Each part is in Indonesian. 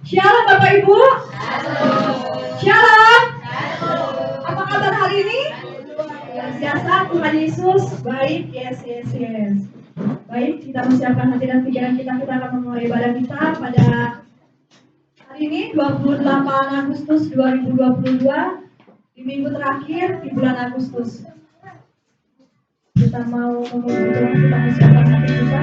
Shalom Bapak Ibu. Shalom. Apa kabar hari ini? Biasa Tuhan Yesus baik. Yes. Baik, kita mempersiapkan hati dan pikiran kita akan memulai ibadah kita pada hari ini 28 Agustus 2022 di minggu terakhir di bulan Agustus. Kita mau memuji Tuhan, kita mempersiapkan hati kita.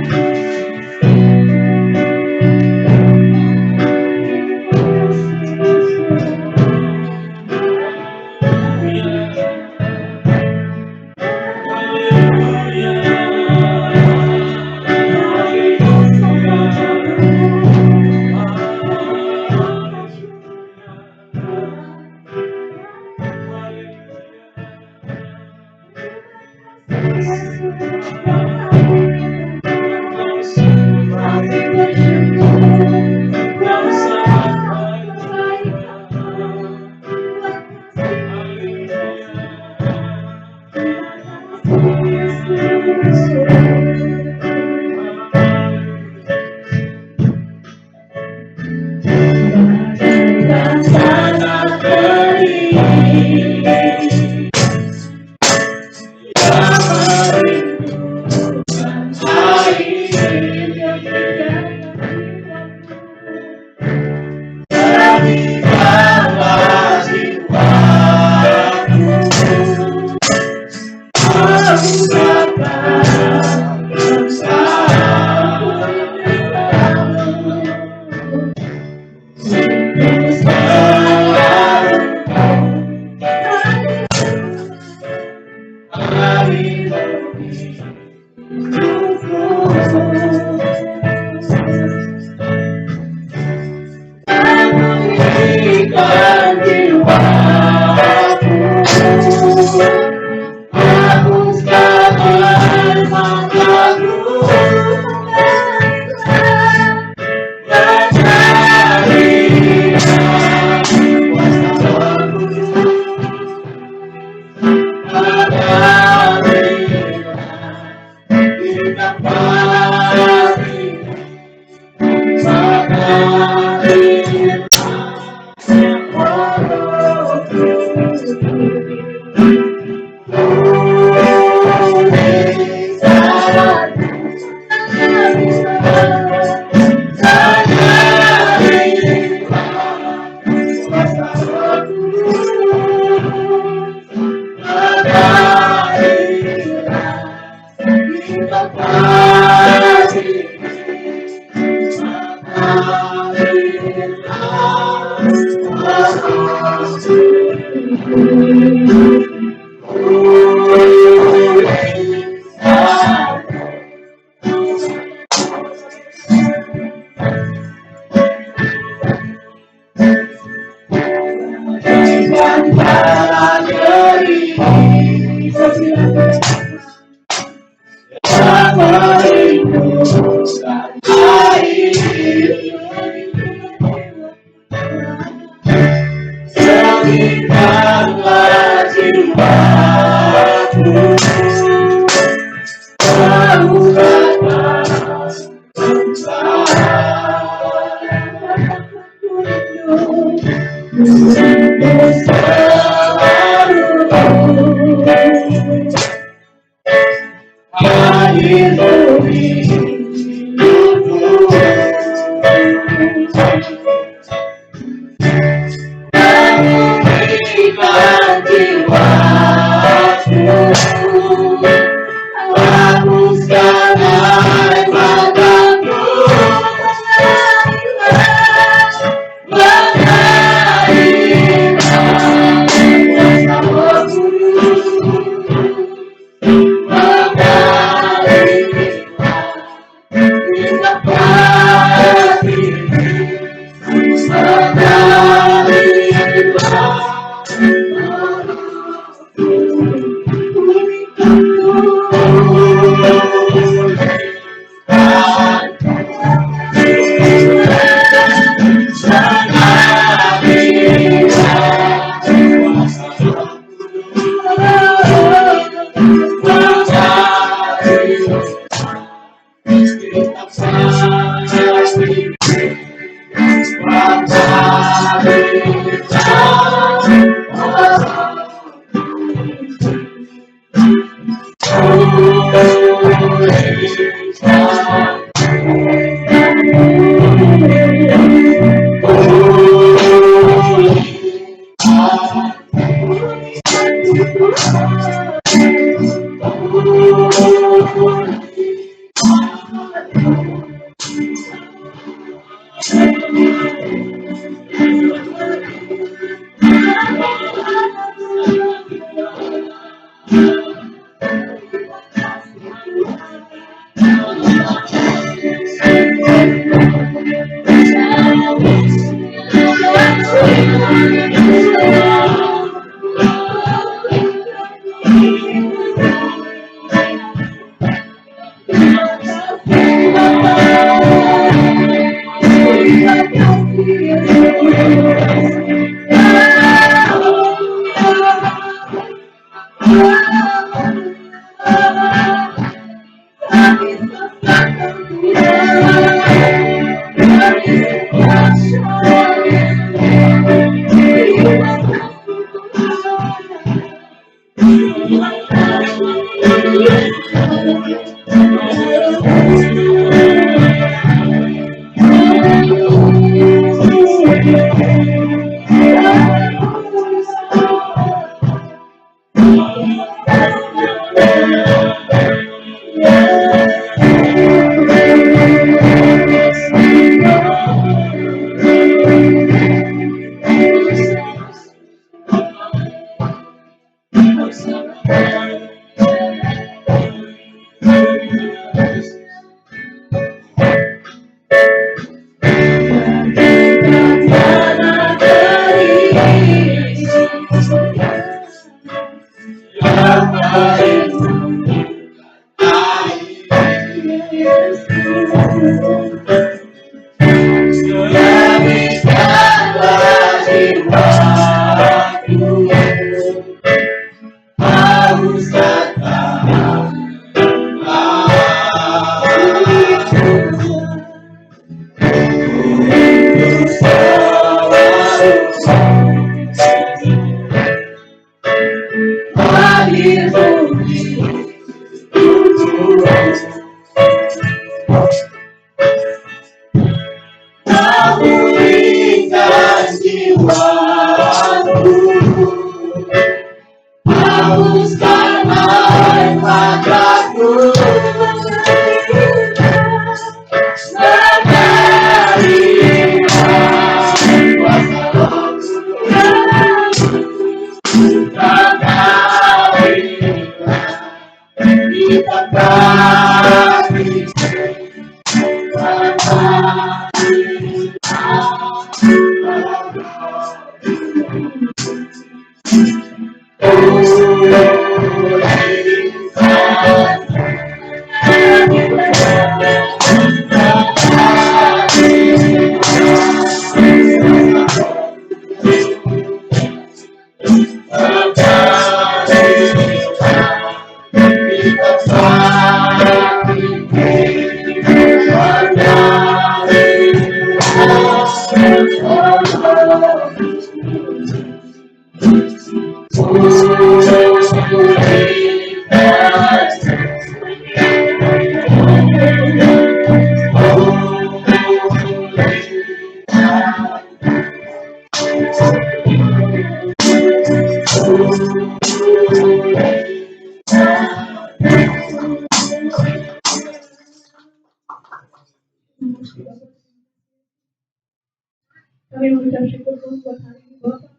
Kami mengucap syukur Tuhan buat hari ini Bapak.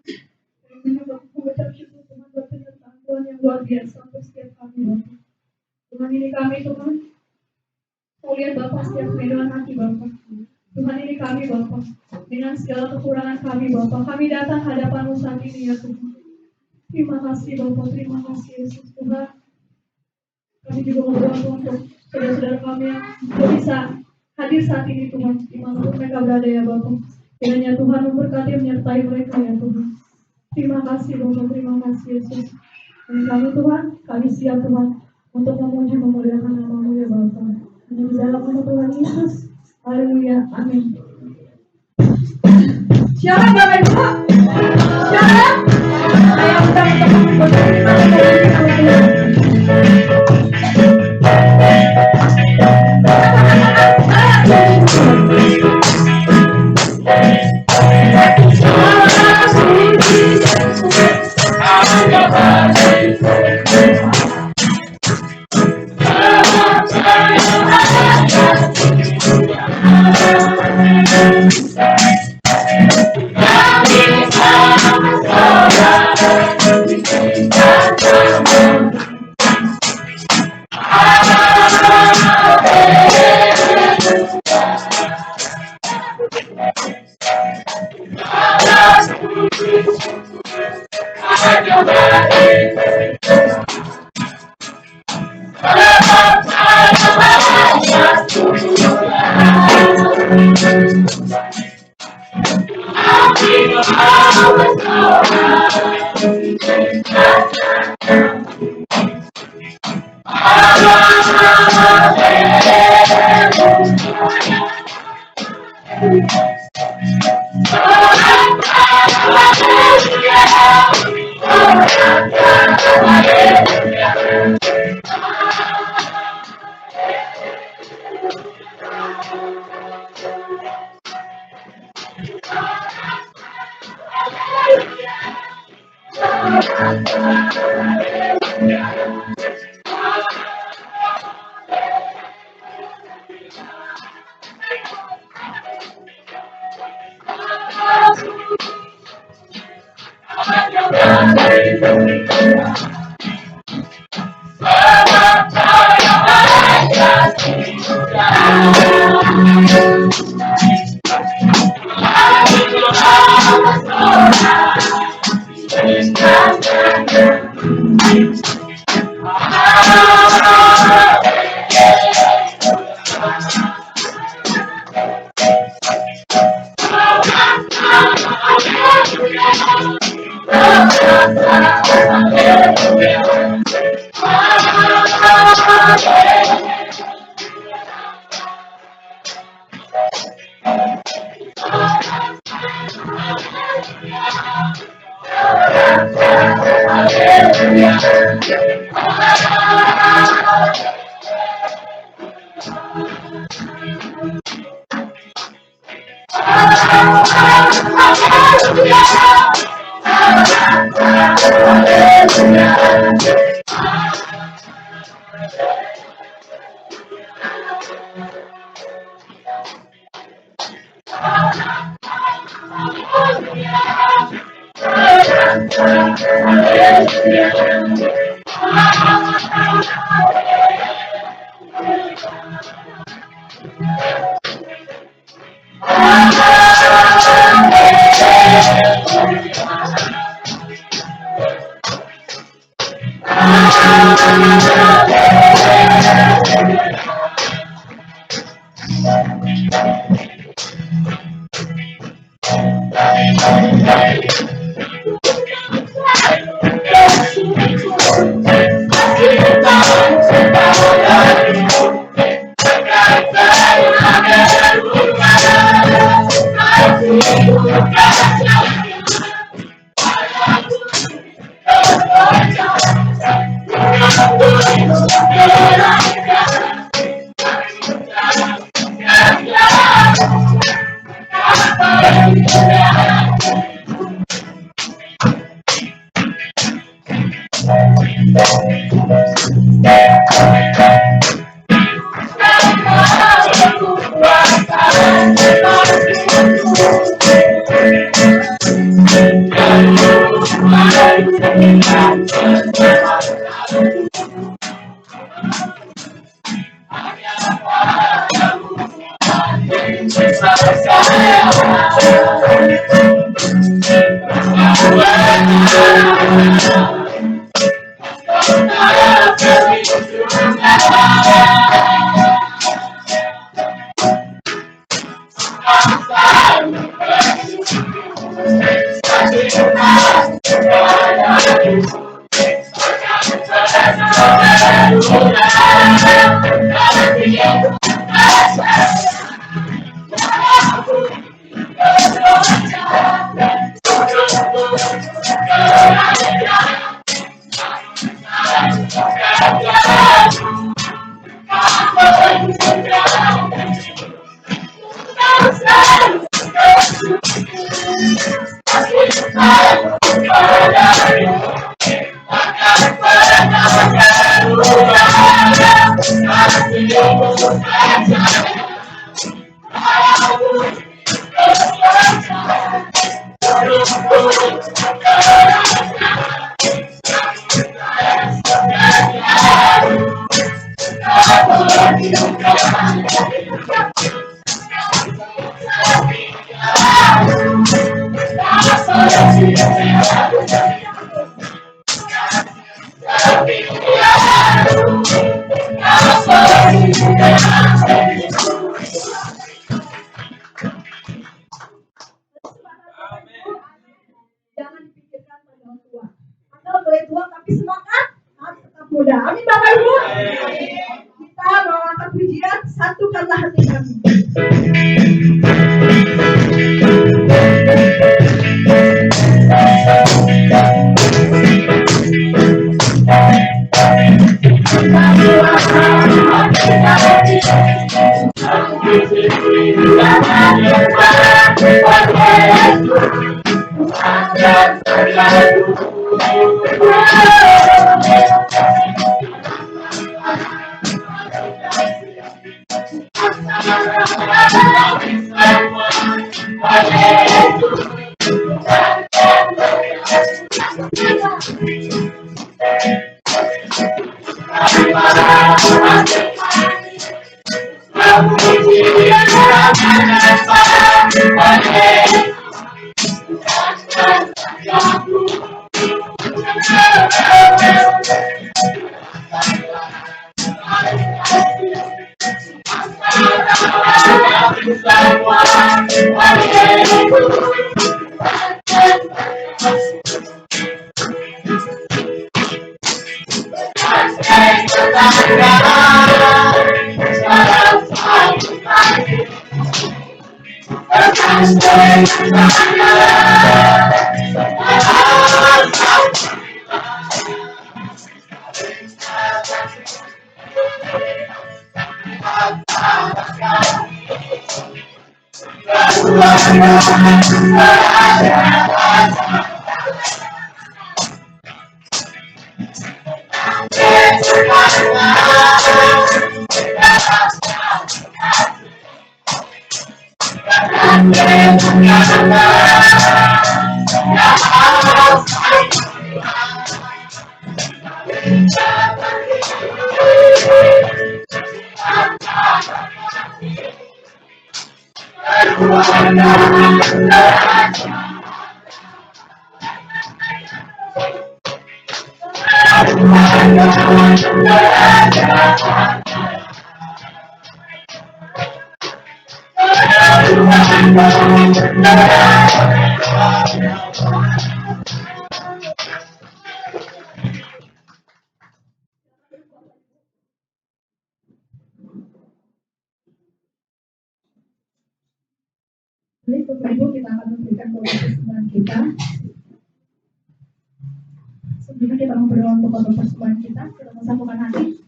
Kami mengucap syukur Tuhan buat penyertaan Tuhan yang luar biasa untuk setiap kami Bapak. Tuhan ini kami Tuhan, kau lihat Bapak setiap keredoan hati Bapak. Tuhan ini kami Bapak, dengan segala kekurangan kami Bapak, kami datang hadapan-Mu saat ini ya Tuhan. Terima kasih Bapak, terima kasih Yesus Tuhan. Kami juga berdoa Tuhan untuk saudara-saudara kami yang belum bisa hadir saat ini Tuhan, dimanapun mereka berada ya Bapak. Kiranya Tuhan memberkati menyertai mereka ya Tuhan. Terima kasih Bapak, terima kasih Yesus. Dan kami Tuhan, kami siap Tuhan untuk memuji memuliakan nama-Mu ya Bapak. Hanya di dalam nama Tuhan Yesus. Haleluya, amin. Syarat Bapak Ibu? Syarat? Saya undang untuk mengikuti materi kita Jangan dipikirkan pada orang tua. Anda boleh tua tapi semangat, harus tetap muda. Amin Bapak Ibu. Kita mau angkat pujian, satukanlah hati kami. Baik, Bapak Ibu, kita akan memberikan persembahan kita. Sebelumnya kita mau berdoa untuk persembahan kita. Kita mau satukan hati.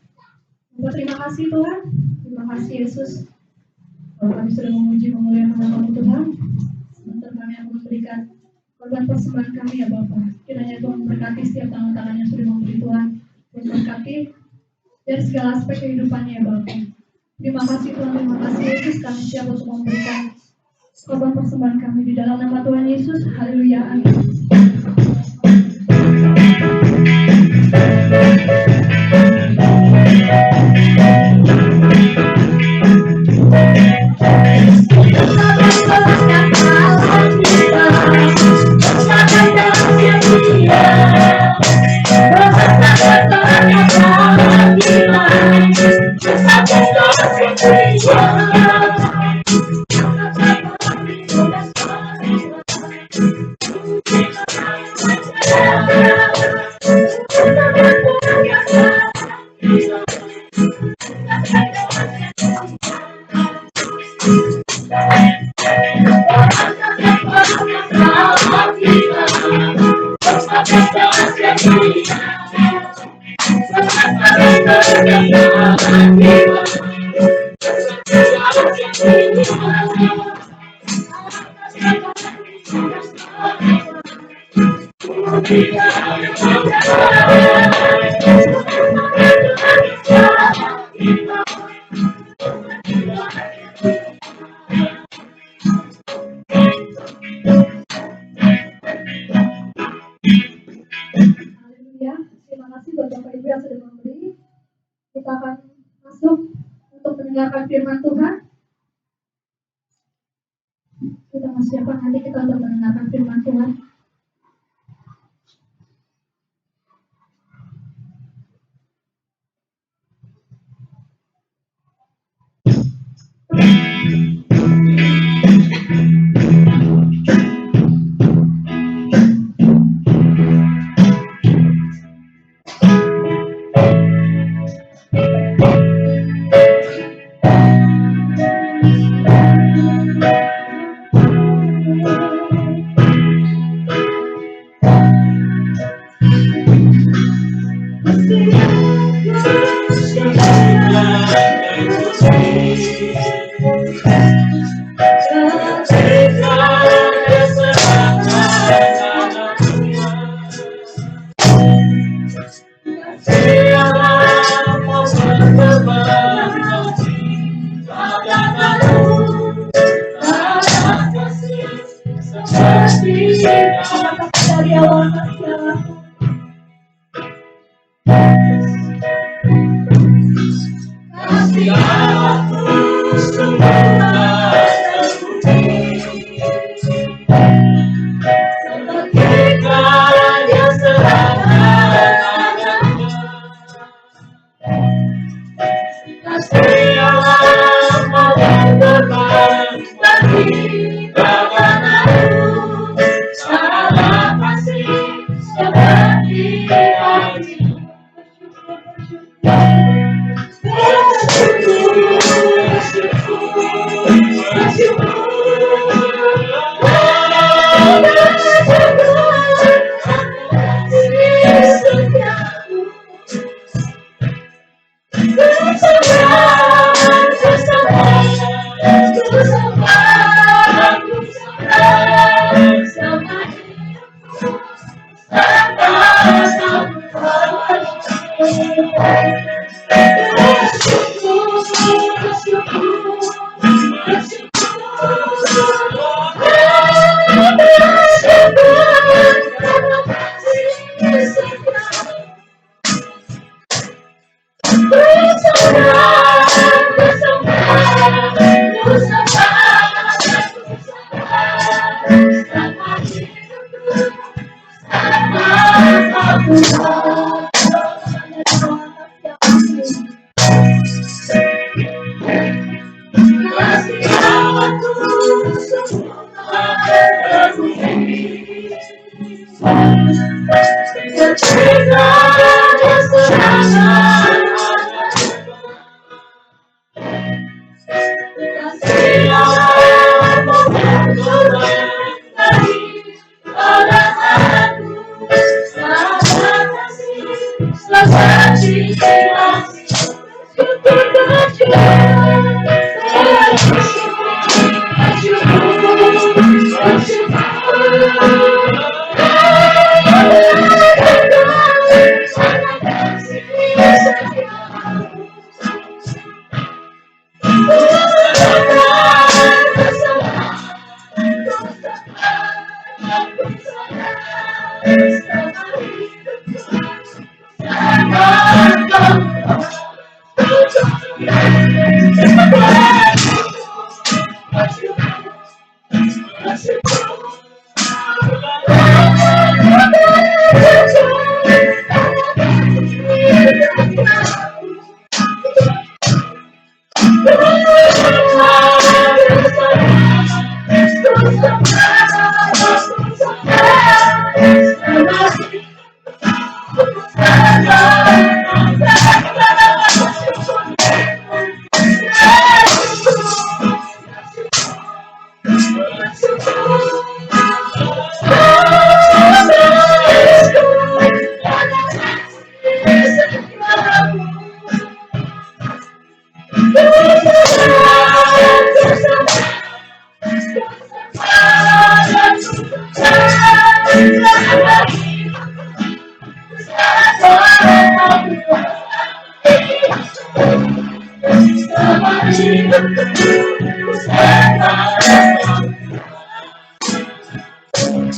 Terima kasih Tuhan, terima kasih Yesus. Kalau kami sudah memuji memuliakan nama Tuhan, sebentar kami akan memberikan korban persembahan kami ya Bapak. Kiranya Tuhan memberkati setiap tangan-tangan yang sudah memberi Tuhan, memberkati dari segala aspek kehidupannya ya Bapak. Terima kasih Tuhan, terima kasih Yesus. Kami siap untuk memberikan korban persembahan kami di dalam nama Tuhan Yesus. Haleluya, amin. Haleluya. Terima kasih buat Bapak Ibu yang sudah memberi. Kita akan masuk untuk mendengarkan firman Tuhan. Kita masih akan nanti kita untuk mendengarkan firman Tuhan.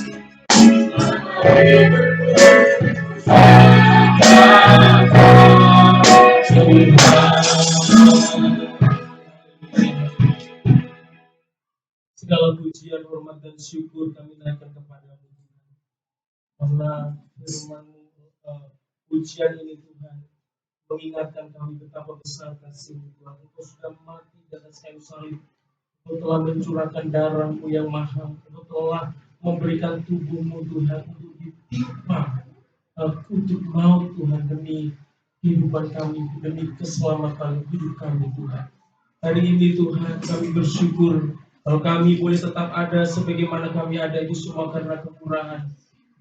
Segala pujian, hormat, dan syukur kami naikkan kepada-Mu, karena firman-Mu, pujian ini Tuhan mengingatkan kami betapa besar kasih-Mu Tuhan. Engkau sudah mati di atas kayu salib, Engkau telah mencurahkan darah-Mu yang mahal, Engkau telah memberikan tubuh-Mu Tuhan untuk ditimpa untuk maut Tuhan, demi kehidupan kami, demi keselamatan hidup kami Tuhan. Hari ini Tuhan kami bersyukur kalau kami boleh tetap ada sebagaimana kami ada, itu semua karena kemurahan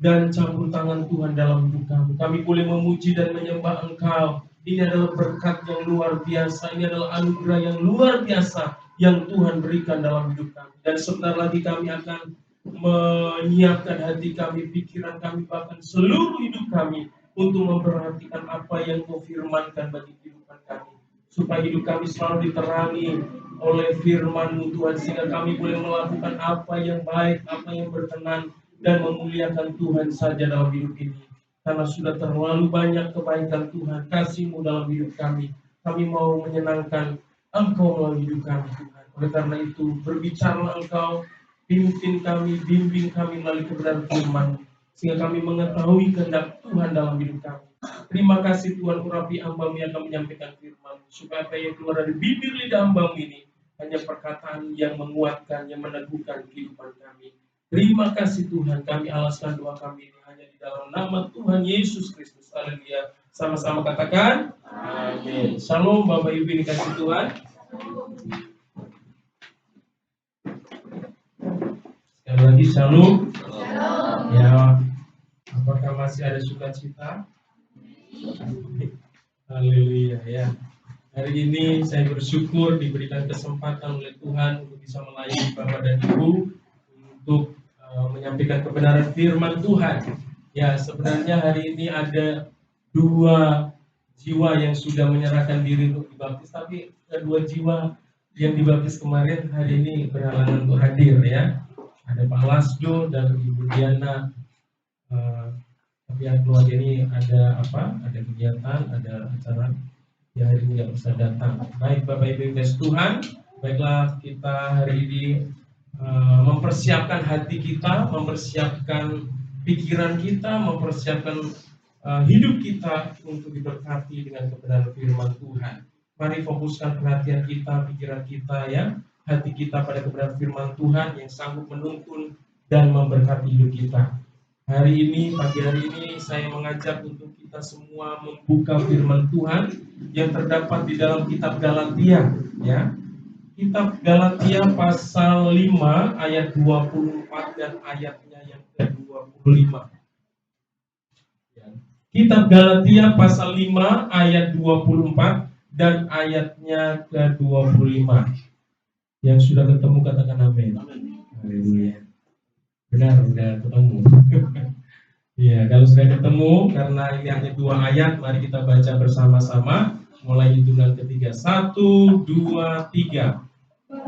dan campur tangan Tuhan dalam hidup kami. Kami boleh memuji dan menyembah Engkau. Ini adalah berkat yang luar biasa, ini adalah anugerah yang luar biasa yang Tuhan berikan dalam hidup kami. Dan sebentar lagi kami akan menyiapkan hati kami, pikiran kami, bahkan seluruh hidup kami untuk memperhatikan apa yang Kau firmankan bagi kehidupan kami, supaya hidup kami selalu diterangi oleh firman-Mu Tuhan, sehingga kami boleh melakukan apa yang baik, apa yang berkenan dan memuliakan Tuhan saja dalam hidup ini. Karena sudah terlalu banyak kebaikan Tuhan, kasih-Mu dalam hidup kami. Kami mau menyenangkan Engkau melalui hidup kami Tuhan. Oleh karena itu, berbicaralah Engkau, pimpin kami, bimbing kami melalui kebenaran firman, sehingga kami mengetahui kehendak Tuhan dalam hidup kami. Terima kasih Tuhan, urapi hamba-Mu yang akan menyampaikan firman, supaya apa yang keluar dari bibir lidah hamba-Mu ini hanya perkataan yang menguatkan, yang meneguhkan kehidupan kami. Terima kasih Tuhan, kami alaskan doa kami ini hanya di dalam nama Tuhan Yesus Kristus. Haleluya. Sama-sama katakan amin. Shalom Bapak Ibu dikasih Tuhan. Sekali lagi shalom. Ya, apakah masih ada sukacita? Haleluya ya. Hari ini saya bersyukur diberikan kesempatan oleh Tuhan untuk bisa melayani Bapak dan Ibu untuk menyampaikan kebenaran firman Tuhan. Ya, sebenarnya hari ini ada 2 jiwa yang sudah menyerahkan diri untuk dibaptis, tapi kedua jiwa yang dibaptis kemarin hari ini berhalangan untuk hadir ya. Ada Pak Lasdo dan Ibu Diana. Pihak keluarga ini ada apa? Ada kegiatan, ada acara. Ya, hari ini nggak bisa datang. Baik Bapak Ibu kasih Tuhan, baiklah kita hari ini mempersiapkan hati kita, mempersiapkan pikiran kita, mempersiapkan hidup kita untuk diberkati dengan kebenaran firman Tuhan. Mari fokuskan perhatian kita, pikiran kita ya, hati kita pada kebenaran firman Tuhan yang sanggup menuntun dan memberkati hidup kita. Hari ini, pagi hari ini saya mengajak untuk kita semua membuka firman Tuhan yang terdapat di dalam kitab Galatia ya. Kitab Galatia pasal 5 ayat 24 dan ayatnya yang ke-25. Ya. Kitab Galatia pasal 5 ayat 24 dan ayatnya ke-25. Yang sudah ketemu katakan amin. Haleluya. Benar, sudah ketemu. Ya, kalau sudah ketemu, karena ini hanya 2 ayat, mari kita baca bersama-sama. Mulai hitungan ketiga. 1, 2, 3.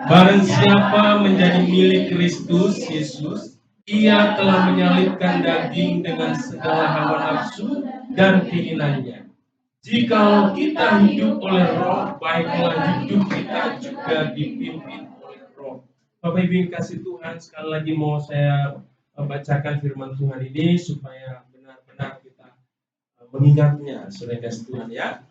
Barang siapa menjadi milik Kristus Yesus, ia telah menyalibkan daging dengan segala hawa nafsu dan keinginannya. Jikalau kita hidup oleh Roh, baiklah hidup kita juga dipimpin oleh Roh. Bapak Ibu kasih Tuhan, sekali lagi mau saya bacakan firman Tuhan ini supaya benar-benar kita mengingatnya, saudara kasih Tuhan ya.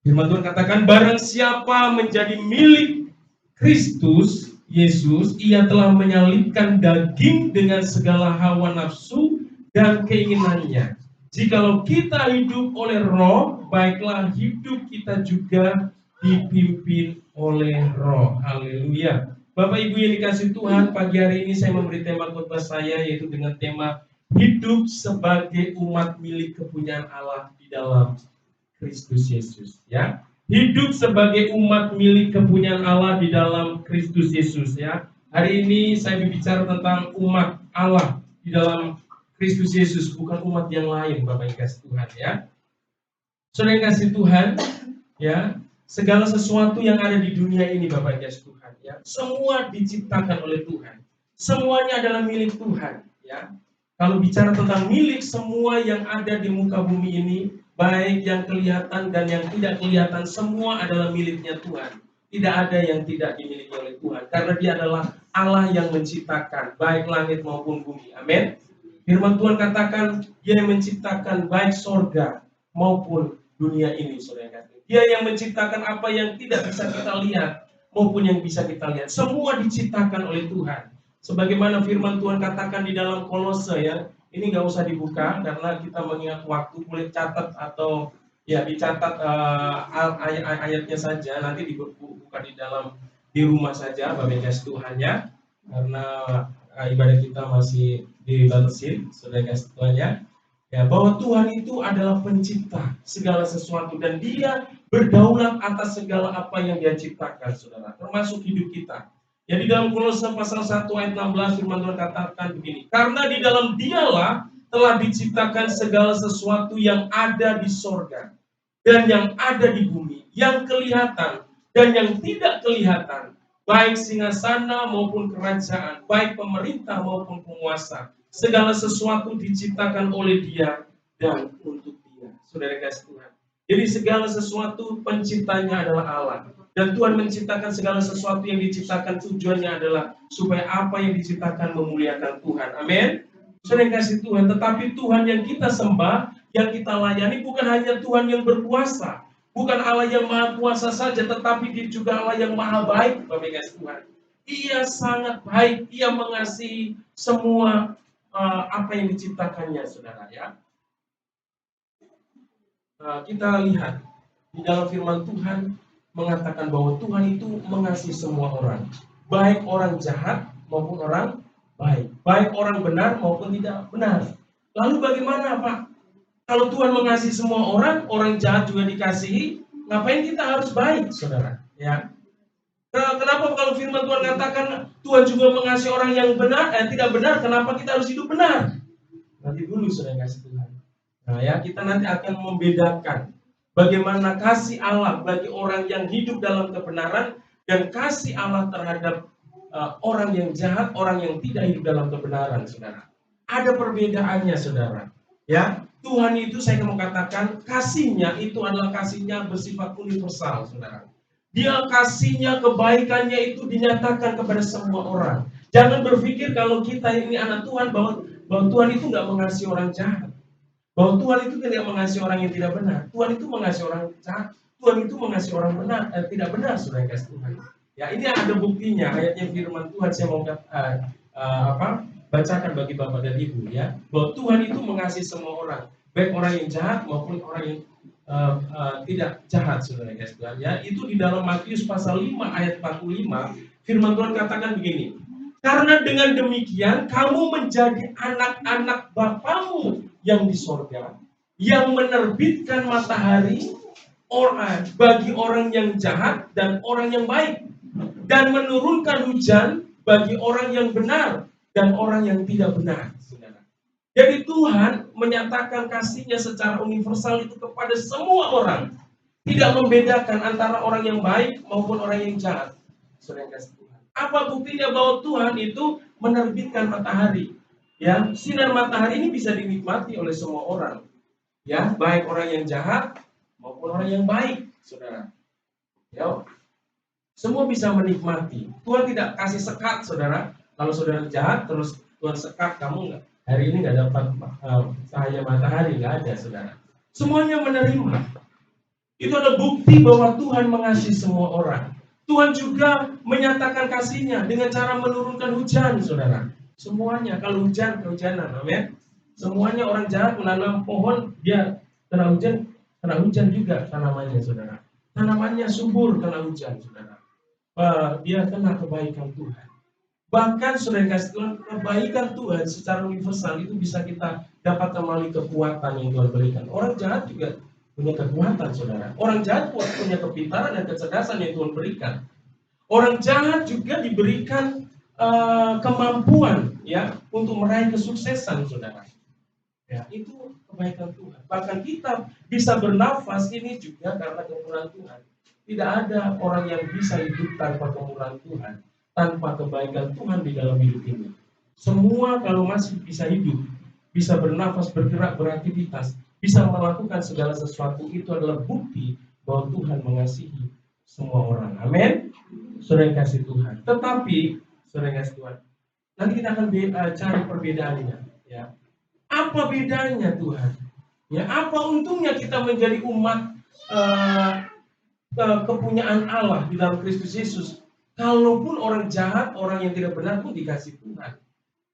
Firman Tuhan katakan, barang siapa menjadi milik Kristus Yesus, ia telah menyalibkan daging dengan segala hawa nafsu dan keinginannya. Jikalau kita hidup oleh Roh, baiklah hidup kita juga dipimpin oleh Roh. Haleluya. Bapak Ibu yang dikasih Tuhan, pagi hari ini saya memberi tema khotbah saya, yaitu dengan tema hidup sebagai umat milik kepunyaan Allah di dalam Kristus Yesus ya. Hidup sebagai umat milik kepunyaan Allah di dalam Kristus Yesus ya. Hari ini saya berbicara tentang umat Allah di dalam Kristus Yesus, bukan umat yang lain, Bapak yang kasih Tuhan ya. Saudara yang kasih Tuhan ya, segala sesuatu yang ada di dunia ini Bapak yang kasih Tuhan ya, semua diciptakan oleh Tuhan. Semuanya adalah milik Tuhan ya. Ya. Kalau bicara tentang milik, semua yang ada di muka bumi ini, baik yang kelihatan dan yang tidak kelihatan, semua adalah miliknya Tuhan. Tidak ada yang tidak dimiliki oleh Tuhan, karena Dia adalah Allah yang menciptakan baik langit maupun bumi. Amin. Firman Tuhan katakan Dia yang menciptakan baik sorga maupun dunia ini, saudara. Dia yang menciptakan apa yang tidak bisa kita lihat maupun yang bisa kita lihat. Semua diciptakan oleh Tuhan. Sebagaimana firman Tuhan katakan di dalam Kolose, ya. Ini nggak usah dibuka karena kita mengingat waktu, boleh catat atau ya dicatat ayat-ayatnya saja, nanti dibuka di rumah saja, Bapak Ibu Tuhan ya. Karena ibadah kita masih dibatasin, Saudara kasih Tuhan ya. Ya, bahwa Tuhan itu adalah pencipta segala sesuatu dan Dia berdaulat atas segala apa yang Dia ciptakan, Saudara, termasuk hidup kita. Ya, di dalam Kolose pasal 1 ayat 16 firman Tuhan katakan begini, karena di dalam Dialah telah diciptakan segala sesuatu yang ada di sorga dan yang ada di bumi, yang kelihatan dan yang tidak kelihatan, baik singgasana maupun kerajaan, baik pemerintah maupun penguasa. Segala sesuatu diciptakan oleh Dia dan untuk Dia. Saudara kasih Tuhan. Jadi segala sesuatu penciptanya adalah Allah. Dan Tuhan menciptakan segala sesuatu yang diciptakan, tujuannya adalah supaya apa yang diciptakan memuliakan Tuhan. Amin. Saudara kasih Tuhan. Tetapi Tuhan yang kita sembah, yang kita layani bukan hanya Tuhan yang berkuasa. Bukan Allah yang maha kuasa saja, tetapi Dia juga Allah yang maha baik, Bapak kasih Tuhan. Ia sangat baik. Ia mengasihi semua apa yang diciptakannya, saudara ya. Kita lihat di dalam firman Tuhan mengatakan bahwa Tuhan itu mengasihi semua orang, baik orang jahat maupun orang baik, baik orang benar maupun tidak benar. Lalu bagaimana, Pak? Kalau Tuhan mengasihi semua orang, orang jahat juga dikasihi, ngapain kita harus baik, saudara? Ya. Kenapa kalau firman Tuhan katakan Tuhan juga mengasihi orang yang benar, tidak benar, kenapa kita harus hidup benar? Nanti dulu sudah kasih Tuhan. Nah ya, kita nanti akan membedakan bagaimana kasih Allah bagi orang yang hidup dalam kebenaran dan kasih Allah terhadap orang yang jahat, orang yang tidak hidup dalam kebenaran, saudara. Ada perbedaannya, saudara. Ya, Tuhan itu saya mau katakan kasihnya itu adalah kasihnya bersifat universal, saudara. Dia kasihnya, kebaikannya itu dinyatakan kepada semua orang. Jangan berpikir kalau kita ini anak Tuhan bahwa Tuhan itu nggak mengasihi orang jahat. Bahwa Tuhan itu tidak mengasihi orang yang tidak benar. Tuhan itu mengasihi orang jahat. Tuhan itu mengasihi orang benar, tidak benar, saudara kasih Tuhan. Ya, ini ada buktinya, ayatnya firman Tuhan saya mau bacakan bagi Bapak dan Ibu ya. Bahwa Tuhan itu mengasihi semua orang, baik orang yang jahat maupun orang yang tidak jahat, saudara kasih Tuhan ya. Itu di dalam Matius pasal 5 ayat 45 firman Tuhan katakan begini, karena dengan demikian kamu menjadi anak-anak Bapamu yang di sorga, yang menerbitkan matahari bagi orang yang jahat dan orang yang baik, dan menurunkan hujan bagi orang yang benar dan orang yang tidak benar. Jadi Tuhan menyatakan kasihnya secara universal itu kepada semua orang, tidak membedakan antara orang yang baik maupun orang yang jahat. Saudara kasih Tuhan. Apa buktinya bahwa Tuhan itu menerbitkan matahari? Ya, sinar matahari ini bisa dinikmati oleh semua orang. Ya, baik orang yang jahat maupun orang yang baik, saudara. Ya, semua bisa menikmati. Tuhan tidak kasih sekat, saudara. Kalau saudara jahat, terus Tuhan sekat kamu hari ini nggak dapat cahaya matahari, nggak ada, saudara. Semuanya menerima. Itu ada bukti bahwa Tuhan mengasihi semua orang. Tuhan juga menyatakan kasihnya dengan cara menurunkan hujan, saudara. Semuanya, kalau hujan, kehujanan, amin. Semuanya orang jahat menanam pohon, dia kena hujan juga tanamannya, saudara. Tanamannya subur kena hujan, saudara. Dia kena kebaikan Tuhan. Bahkan saudara kasih Tuhan, kebaikan Tuhan secara universal itu bisa kita dapat melalui kekuatan yang Tuhan berikan. Orang jahat juga punya kekuatan, saudara. Orang jahat punya kepintaran dan kecerdasan yang Tuhan berikan. Orang jahat juga diberikan kemampuan ya untuk meraih kesuksesan, saudara. Ya, itu kebaikan Tuhan. Bahkan kita bisa bernafas ini juga karena kemurahan Tuhan. Tidak ada orang yang bisa hidup tanpa kemurahan Tuhan, tanpa kebaikan Tuhan di dalam hidup ini. Semua kalau masih bisa hidup, bisa bernafas, bergerak, beraktivitas, bisa melakukan segala sesuatu, itu adalah bukti bahwa Tuhan mengasihi semua orang. Amin. Saudara yang kasih Tuhan. Tetapi, saudara yang kasih Tuhan, nanti kita akan cari perbedaannya. Ya, apa bedanya Tuhan? Ya, apa untungnya kita menjadi umat kepunyaan Allah di dalam Kristus Yesus? Kalaupun orang jahat, orang yang tidak benar pun dikasih Tuhan.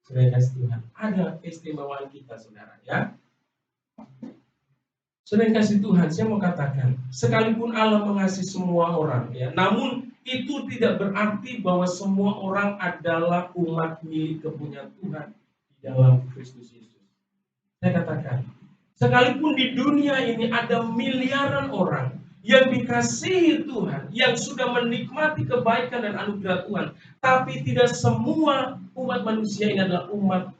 Saudara yang kasih Tuhan, ada keistimewaan kita, saudara. Ya, saudara yang kasih Tuhan, saya mau katakan, sekalipun Allah mengasihi semua orang, ya, namun itu tidak berarti bahwa semua orang adalah umat milik kepunyaan Tuhan di dalam Kristus Yesus. Saya katakan, sekalipun di dunia ini ada miliaran orang yang dikasihi Tuhan, yang sudah menikmati kebaikan dan anugerah Tuhan, tapi tidak semua umat manusia ini adalah umat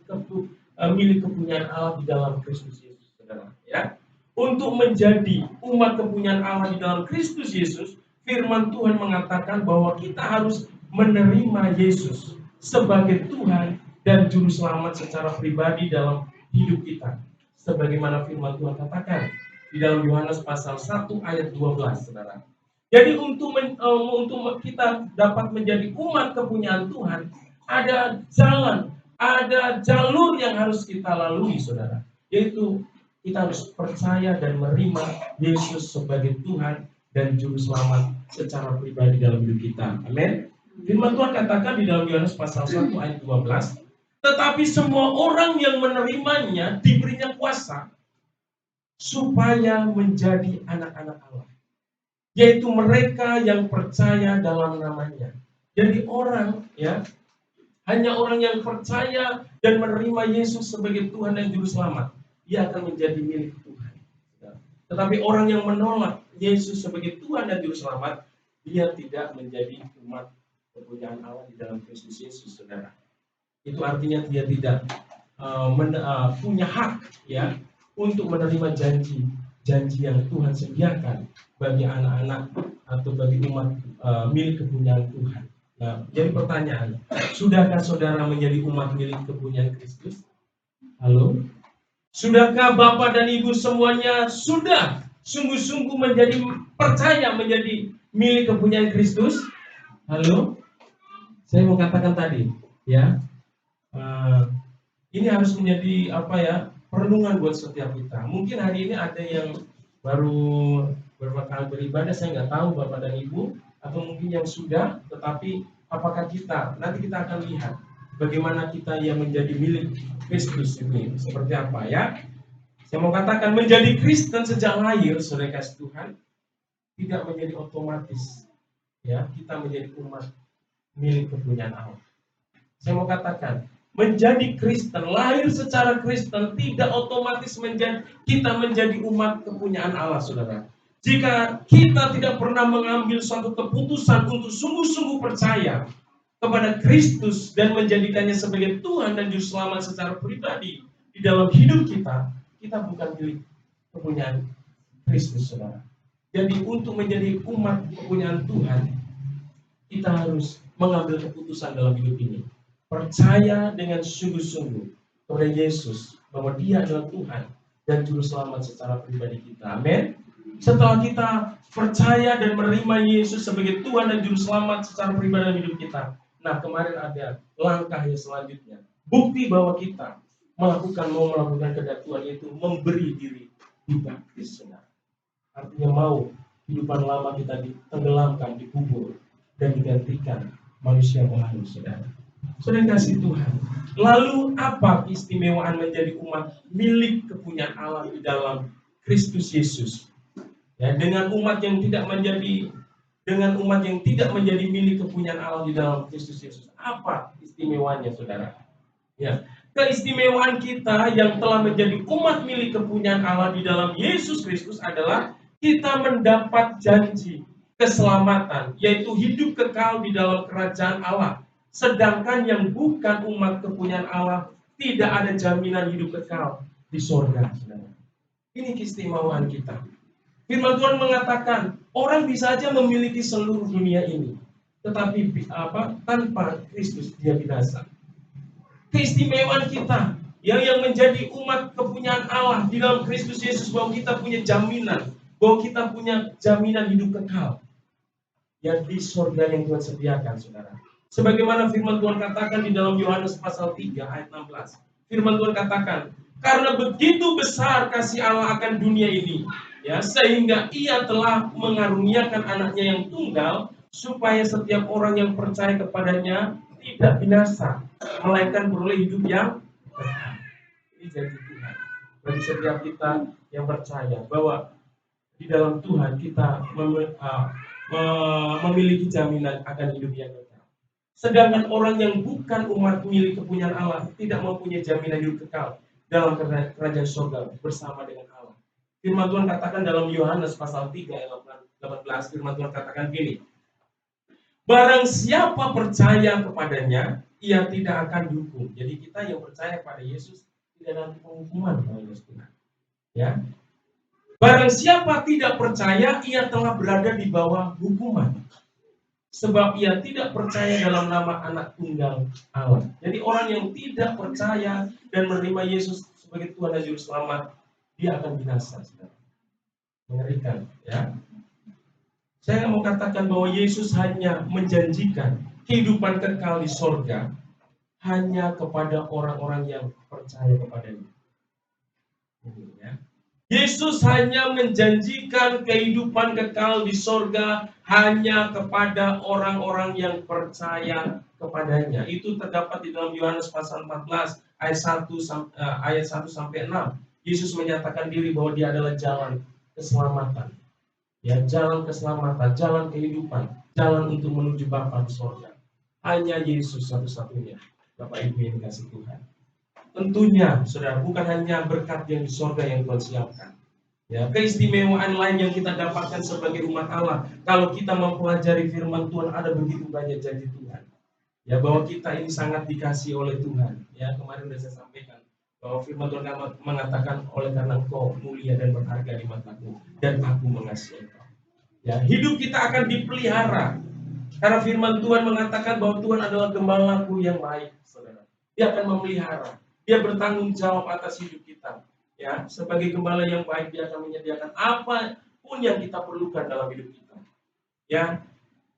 milik kepunyaan Allah di dalam Kristus Yesus, saudara. Ya, untuk menjadi umat kepunyaan Allah di dalam Kristus Yesus, firman Tuhan mengatakan bahwa kita harus menerima Yesus sebagai Tuhan dan Juru Selamat secara pribadi dalam hidup kita. Sebagaimana firman Tuhan katakan di dalam Yohanes pasal 1 ayat 12, saudara. Jadi untuk kita dapat menjadi umat kepunyaan Tuhan, ada jalan, ada jalur yang harus kita lalui, saudara. Yaitu kita harus percaya dan menerima Yesus sebagai Tuhan dan Juru Selamat secara pribadi dalam hidup kita. Amin. Firman Tuhan katakan di dalam Yohanes pasal 1 ayat 12, tetapi semua orang yang menerimanya diberinya kuasa supaya menjadi anak-anak Allah, yaitu mereka yang percaya dalam namanya. Jadi orang, ya, hanya orang yang percaya dan menerima Yesus sebagai Tuhan dan Juru Selamat, dia akan menjadi milik Tuhan. Tetapi orang yang menolak Yesus sebagai Tuhan dan Juru Selamat, dia tidak menjadi umat kepunyaan Allah di dalam Kristus Yesus, saudara. Itu artinya dia tidak punya hak, ya, untuk menerima janji yang Tuhan sediakan bagi anak-anak atau bagi umat milik kepunyaan Tuhan. Nah, jadi pertanyaan, sudahkah saudara menjadi umat milik kepunyaan Kristus? Halo? Sudahkah Bapak dan Ibu semuanya sudah sungguh-sungguh percaya menjadi milik kepunyaan Kristus? Halo? Saya mau katakan tadi, ya, ini harus menjadi perenungan buat setiap kita. Mungkin hari ini ada yang baru beberapa kali beribadah, saya nggak tahu Bapak dan Ibu, atau mungkin yang sudah, tetapi apakah kita, nanti kita akan lihat bagaimana kita yang menjadi milik Kristus ini seperti apa, ya. Saya mau katakan, menjadi Kristen sejak lahir, saudara kasih Tuhan, tidak menjadi otomatis, ya, kita menjadi umat milik kepunyaan Allah. Saya mau katakan, menjadi Kristen, lahir secara Kristen, tidak otomatis kita menjadi umat kepunyaan Allah, saudara. Jika kita tidak pernah mengambil suatu keputusan untuk sungguh-sungguh percaya kepada Kristus dan menjadikannya sebagai Tuhan dan Juru Selamat secara pribadi di dalam hidup kita, kita bukan milik kepunyaan Kristus, saudara. Jadi untuk menjadi umat kepunyaan Tuhan, kita harus mengambil keputusan dalam hidup ini. Percaya dengan sungguh-sungguh kepada Yesus bahwa Dia adalah Tuhan dan Juru Selamat secara pribadi kita. Amin. Setelah kita percaya dan menerima Yesus sebagai Tuhan dan Juru Selamat secara pribadi dalam hidup kita, nah kemarin ada langkah yang selanjutnya. Bukti bahwa kita mau melakukan kehendak Tuhan, yaitu memberi diri dibaptis. Artinya mau kehidupan lama kita ditenggelamkan, dikubur dan digantikan manusia baru, saudara. Saudara kasih Tuhan, lalu apa keistimewaan menjadi umat milik kepunyaan Allah di dalam Kristus Yesus? Ya, dengan umat yang tidak menjadi milik kepunyaan Allah di dalam Kristus Yesus, apa istimewanya, saudara? Ya, keistimewaan kita yang telah menjadi umat milik kepunyaan Allah di dalam Yesus Kristus adalah kita mendapat janji keselamatan, yaitu hidup kekal di dalam kerajaan Allah. Sedangkan yang bukan umat kepunyaan Allah tidak ada jaminan hidup kekal di surga, saudara. Ini keistimewaan kita. Firman Tuhan mengatakan, orang bisa saja memiliki seluruh dunia ini, tetapi tanpa Kristus dia binasa. keistimewaan kita, yang menjadi umat kepunyaan Allah di dalam Kristus Yesus, bahwa kita punya jaminan, bahwa kita punya jaminan hidup kekal yang di surga yang Tuhan sediakan, saudara. Sebagaimana firman Tuhan katakan di dalam Yohanes pasal 3 ayat 16. Firman Tuhan katakan, karena begitu besar kasih Allah akan dunia ini, ya, sehingga Ia telah mengaruniakan anaknya yang tunggal, supaya setiap orang yang percaya kepadanya tidak binasa, melainkan beroleh hidup yang kekal. Ini janji Tuhan bagi setiap kita yang percaya bahwa di dalam Tuhan kita memiliki jaminan akan hidup yang kekal. Sedangkan orang yang bukan umat milik kepunyaan Allah tidak mempunyai jaminan hidup kekal dalam kerajaan surga bersama dengan Allah. Firman Tuhan katakan dalam Yohanes pasal 3 ayat 18, firman Tuhan katakan gini, barang siapa percaya kepadanya, ia tidak akan dihukum. Jadi kita yang percaya pada Yesus tidak ada penghukuman oleh Tuhan. Ya. Barang siapa tidak percaya, ia telah berada di bawah hukuman. Sebab ia tidak percaya dalam nama anak tunggal Allah. Jadi orang yang tidak percaya dan menerima Yesus sebagai Tuhan dan Juru Selamat, dia akan binasa. Mengerikan, ya. Saya mau katakan bahwa Yesus hanya menjanjikan kehidupan kekal di sorga hanya kepada orang-orang yang percaya kepadanya. Ya. Yesus hanya menjanjikan kehidupan kekal di sorga hanya kepada orang-orang yang percaya kepadanya. Itu terdapat di dalam Yohanes pasal 14 ayat 1 sampai 6. Yesus menyatakan diri bahwa dia adalah jalan keselamatan. Ya, jalan keselamatan, jalan kehidupan, jalan untuk menuju Bapa di sorga. Hanya Yesus satu-satunya, Bapak Ibu yang dikasihi Tuhan. Tentunya, saudara, bukan hanya berkat yang di sorga yang Tuhan siapkan. Ya, keistimewaan lain yang kita dapatkan sebagai umat Allah, kalau kita mempelajari firman Tuhan, ada begitu banyak janji Tuhan. Ya, bahwa kita ini sangat dikasihi oleh Tuhan. Ya, kemarin sudah saya sampaikan bahwa firman Tuhan mengatakan, oleh karena engkau mulia dan berharga di mataku, dan aku mengasihi engkau. Ya, hidup kita akan dipelihara. Karena firman Tuhan mengatakan bahwa Tuhan adalah gembalaku yang baik, saudara. Dia akan memelihara. Dia bertanggung jawab atas hidup kita. Ya, sebagai gembala yang baik, dia akan menyediakan apapun yang kita perlukan dalam hidup kita. Ya,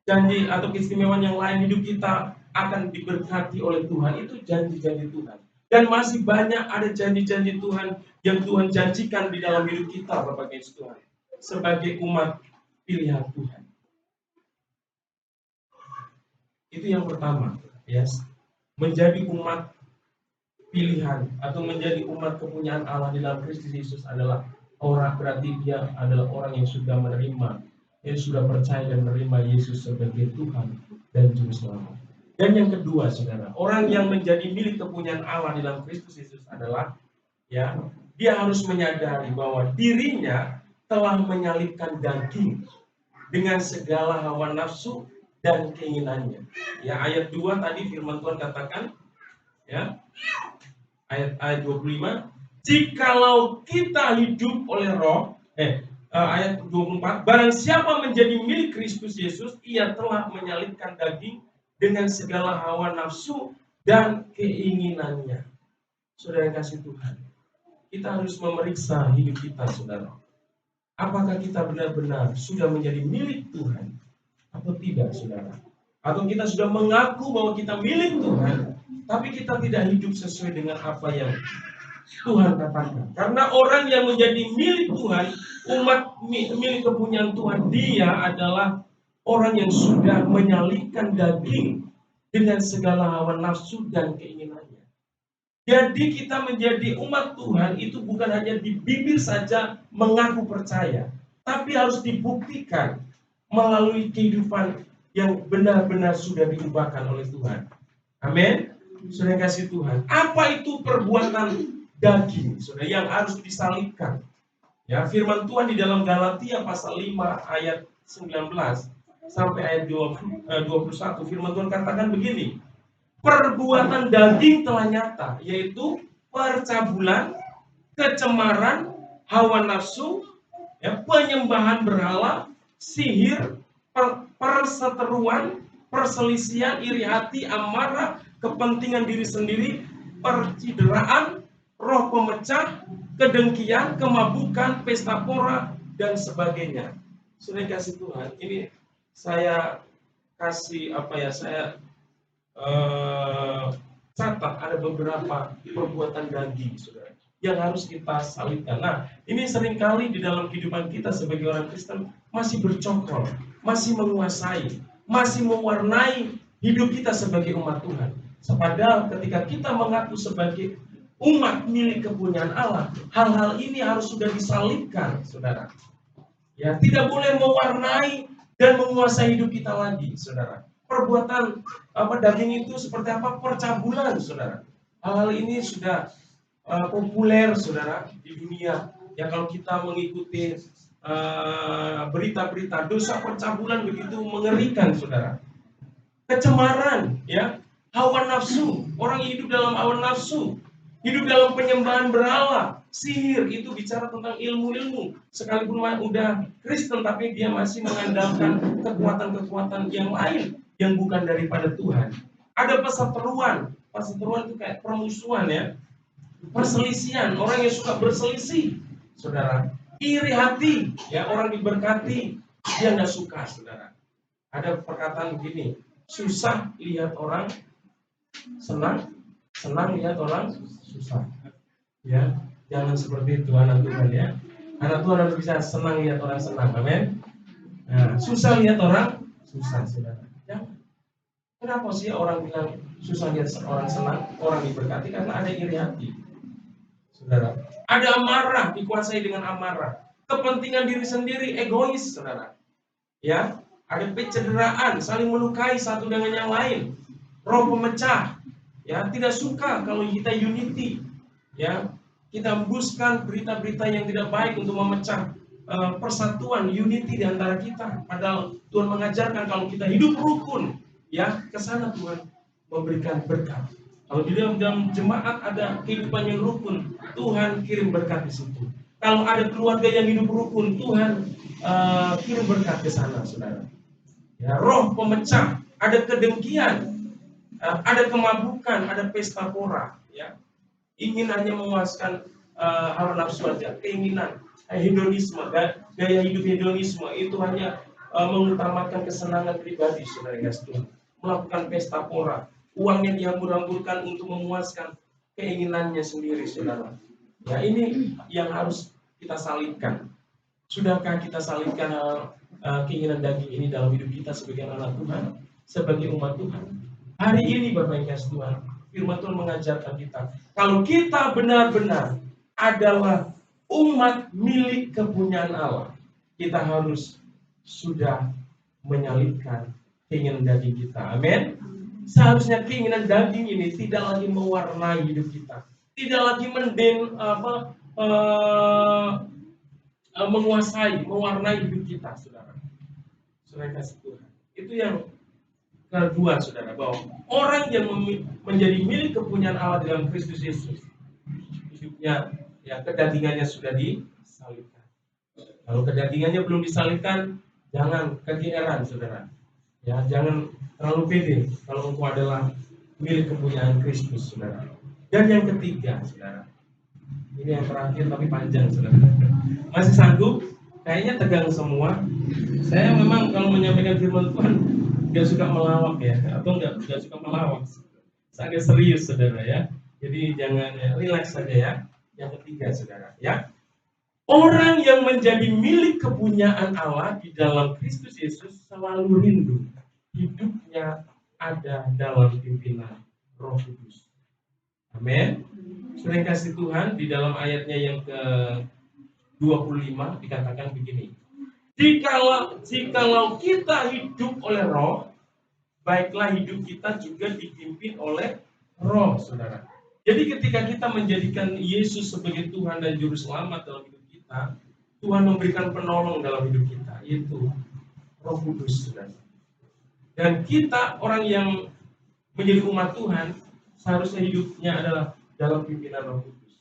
janji atau keistimewaan yang lain hidup kita akan diberkati oleh Tuhan. Itu janji-janji Tuhan. Dan masih banyak ada janji-janji Tuhan yang Tuhan janjikan di dalam hidup kita, Bapak Yesus Tuhan, sebagai umat pilihan Tuhan. Itu yang pertama, yes. Menjadi umat pilihan atau menjadi umat kepunyaan Allah di dalam Kristus Yesus adalah orang, berarti dia adalah orang yang sudah menerima, yang sudah percaya dan menerima Yesus sebagai Tuhan dan Juru Selamat. Dan yang kedua, saudara, orang yang menjadi milik kepunyaan Allah di dalam Kristus Yesus adalah, ya, dia harus menyadari bahwa dirinya telah menyalibkan daging dengan segala hawa nafsu dan keinginannya. Ya, ayat 2 tadi firman Tuhan katakan, ya, ayat 25, jikalau kita hidup oleh roh, ayat 24, barang siapa menjadi milik Kristus Yesus, ia telah menyalibkan daging dengan segala hawa nafsu dan keinginannya. Saudara yang kasih Tuhan, kita harus memeriksa hidup kita, saudara. Apakah kita benar-benar sudah menjadi milik Tuhan atau tidak, saudara? Atau kita sudah mengaku bahwa kita milik Tuhan, tapi kita tidak hidup sesuai dengan apa yang Tuhan katakan. Karena orang yang menjadi milik Tuhan, umat milik kepunyaan Tuhan, dia adalah orang yang sudah menyalibkan daging dengan segala hawa nafsu dan keinginannya. Jadi kita menjadi umat Tuhan itu bukan hanya di bibir saja mengaku percaya, tapi harus dibuktikan melalui kehidupan yang benar-benar sudah diubahkan oleh Tuhan. Amin. Sudah kasih Tuhan. Apa itu perbuatan daging, saudara, yang harus disalibkan? Ya, firman Tuhan di dalam Galatia pasal 5 ayat 19 sampai ayat 21, firman Tuhan katakan begini. Perbuatan daging telah nyata, yaitu percabulan, kecemaran, hawa nafsu, ya, penyembahan berhala, sihir, perseteruan, perselisihan, iri hati, amarah, kepentingan diri sendiri, percideraan, roh pemecah, kedengkian, kemabukan, pesta pora, dan sebagainya. Sudah kasih Tuhan, ini saya kasih saya catat ada beberapa perbuatan daging, saudara, yang harus kita salibkan. Nah, ini seringkali di dalam kehidupan kita sebagai orang Kristen masih bercokol, masih menguasai, masih mewarnai hidup kita sebagai umat Tuhan. Padahal ketika kita mengaku sebagai umat milik kepunyaan Allah, hal-hal ini harus sudah disalibkan, saudara. Ya, tidak boleh mewarnai dan menguasai hidup kita lagi, saudara. Perbuatan daging itu seperti apa? Percabulan, saudara. Hal-hal ini sudah populer, saudara, di dunia. Ya, kalau kita mengikuti berita-berita dosa percabulan begitu mengerikan, saudara. Kecemaran, ya, hawa nafsu, orang hidup dalam hawa nafsu, hidup dalam penyembahan berhala, sihir, itu bicara tentang ilmu-ilmu. Sekalipun udah Kristen, tapi dia masih mengandalkan kekuatan-kekuatan yang lain yang bukan daripada Tuhan. Ada perseteruan itu kayak permusuhan, ya, perselisihan, orang yang suka berselisih, saudara. Iri hati, ya, orang diberkati dia nggak suka, saudara. Ada perkataan begini, susah lihat orang senang, senang lihat orang susah. Ya, jangan seperti itu anak Tuhan, ya. Anak Tuhan harus bisa senang lihat orang senang, amin. Nah, susah lihat orang susah, saudara. Jangan. Kenapa sih orang bilang susah lihat orang senang, orang diberkati? Karena ada iri hati, saudara. Ada amarah, dikuasai dengan amarah. Kepentingan diri sendiri, egois, saudara. Ya, ada pencederaan, saling melukai satu dengan yang lain. Roh pemecah, ya, tidak suka kalau kita unity, ya. Kita hembuskan berita-berita yang tidak baik untuk memecah persatuan, unity di antara kita. Padahal Tuhan mengajarkan kalau kita hidup rukun, ya, ke sana Tuhan memberikan berkat. Kalau di dalam jemaat ada kehidupan yang rukun, Tuhan kirim berkat di situ. Kalau ada keluarga yang hidup rukun, Tuhan kirim berkat ke sana, saudara. Ya, roh pemecah, ada kedengkian, ada kemabukan, ada pesta pora, ya. Ingin hanya memuaskan hawa nafsu saja, keinginan, hedonisme, gaya hidup hedonisme itu hanya mengutamakan kesenangan pribadi, saudara Tuhan. Melakukan pesta pora, uangnya dihambur-hamburkan untuk memuaskan keinginannya sendiri, saudara. Ya, ini yang harus kita salibkan. Sudahkah kita salibkan keinginan daging ini dalam hidup kita sebagai anak Tuhan, sebagai umat Tuhan? Hari ini Bapak Ibu Tuhan, firman Tuhan mengajarkan kita, kalau kita benar-benar adalah umat milik kepunyaan Allah, kita harus sudah menyalibkan keinginan daging kita. Amin. Seharusnya keinginan daging ini tidak lagi mewarnai hidup kita, tidak lagi menguasai, mewarnai hidup kita, saudara. Saudara kasih Tuhan. Itu yang kedua, saudara, bahwa orang yang menjadi milik kepunyaan Allah dalam Kristus Yesus, hidupnya, ya, kedagingannya sudah disalibkan. Kalau kedagingannya belum disalibkan, jangan kegeeran, saudara. Ya, jangan terlalu pede kalau engkau adalah milik kepunyaan Kristus, saudara. Dan yang ketiga, saudara, ini yang terakhir tapi panjang, saudara. Masih sanggup? Kayaknya tegang semua. Saya memang kalau menyampaikan firman Tuhan nggak suka melawak, ya, atau nggak suka melawak. Sangat serius, saudara, ya. Jadi jangan, ya, relax saja, ya. Yang ketiga, saudara, ya. Orang yang menjadi milik kepunyaan Allah di dalam Kristus Yesus selalu rindu hidupnya ada dalam pimpinan Roh Kudus. Amin. Sering kasih Tuhan di dalam ayatnya yang ke-25 dikatakan begini. Jikalau kita hidup oleh Roh, baiklah hidup kita juga dipimpin oleh Roh, saudara. Jadi ketika kita menjadikan Yesus sebagai Tuhan dan Juru Selamat dalam hidup kita, Tuhan memberikan penolong dalam hidup kita, yaitu Roh Kudus, saudara. Dan kita orang yang menjadi umat Tuhan seharusnya hidupnya adalah dalam pimpinan Roh Kudus.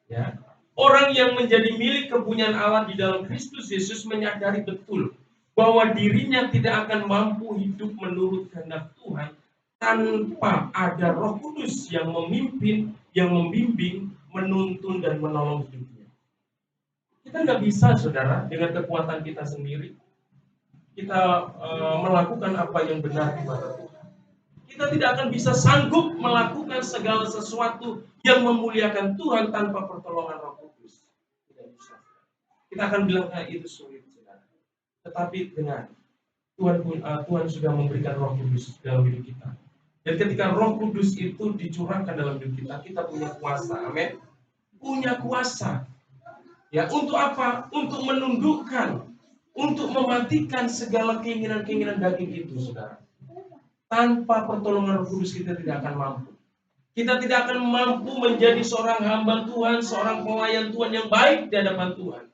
Ya. Orang yang menjadi milik kepunyaan Allah di dalam Kristus Yesus menyadari betul bahwa dirinya tidak akan mampu hidup menurut kehendak Tuhan tanpa ada Roh Kudus yang memimpin, yang membimbing, menuntun dan menolong hidupnya. Kita nggak bisa, saudara, dengan kekuatan kita sendiri kita melakukan apa yang benar di mata Tuhan. Kita tidak akan bisa sanggup melakukan segala sesuatu yang memuliakan Tuhan tanpa pertolongan Roh Kudus. Tidak bisa. Kita akan bilang itu sulit, saudara. Tetapi dengan Tuhan sudah memberikan Roh Kudus dalam hidup kita. Dan ketika Roh Kudus itu dicurahkan dalam hidup kita, kita punya kuasa. Amin. Punya kuasa. Ya, untuk apa? Untuk menundukkan, untuk mematikan segala keinginan-keinginan daging itu, saudara. Tanpa pertolongan Roh Kudus kita tidak akan mampu. Kita tidak akan mampu menjadi seorang hamba Tuhan, seorang pelayan Tuhan yang baik di hadapan Tuhan.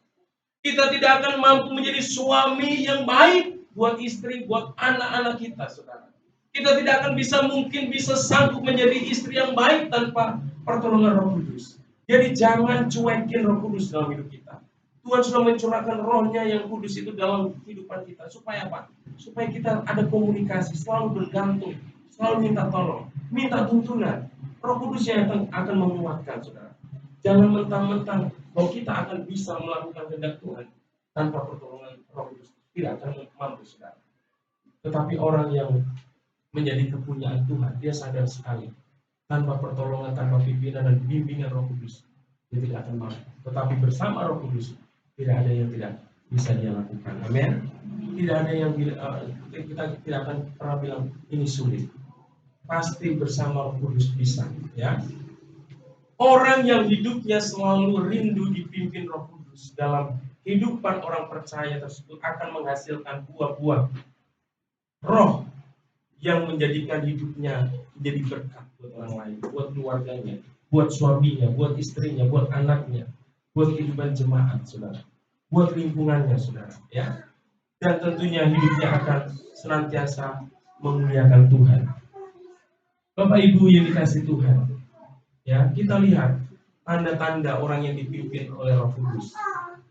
Kita tidak akan mampu menjadi suami yang baik buat istri, buat anak-anak kita, saudara. Kita tidak akan bisa sanggup menjadi istri yang baik tanpa pertolongan Roh Kudus. Jadi jangan cuekin Roh Kudus dalam hidup kita. Tuhan sudah mencurahkan Roh-Nya yang kudus itu dalam kehidupan kita. Supaya apa? Supaya kita ada komunikasi, selalu bergantung, selalu minta tolong, minta tuntunan. Roh Kudus yang akan menguatkan, saudara. Jangan mentang-mentang bahwa kita akan bisa melakukan kehendak Tuhan tanpa pertolongan Roh Kudus. Tidak akan mampu, saudara. Tetapi orang yang menjadi kepunyaan Tuhan, dia sadar sekali tanpa pertolongan, tanpa pimpinan dan bimbingan Roh Kudus, dia tidak akan mampu. Tetapi bersama Roh Kudus, tidak ada yang tidak bisa dia lakukan. Amin. Tidak ada yang kita tidak akan pernah bilang ini sulit. Pasti bersama Roh Kudus bisa. Ya. Orang yang hidupnya selalu rindu dipimpin Roh Kudus dalam kehidupan orang percaya tersebut akan menghasilkan buah-buah Roh yang menjadikan hidupnya menjadi berkat buat orang lain, buat keluarganya, buat suaminya, buat istrinya, buat anaknya, buat kehidupan jemaat, saudara, buat lingkungannya, saudara, ya. Dan tentunya hidupnya akan senantiasa memuliakan Tuhan. Bapak Ibu yang dikasih Tuhan, ya, kita lihat tanda-tanda orang yang dipimpin oleh Roh Kudus.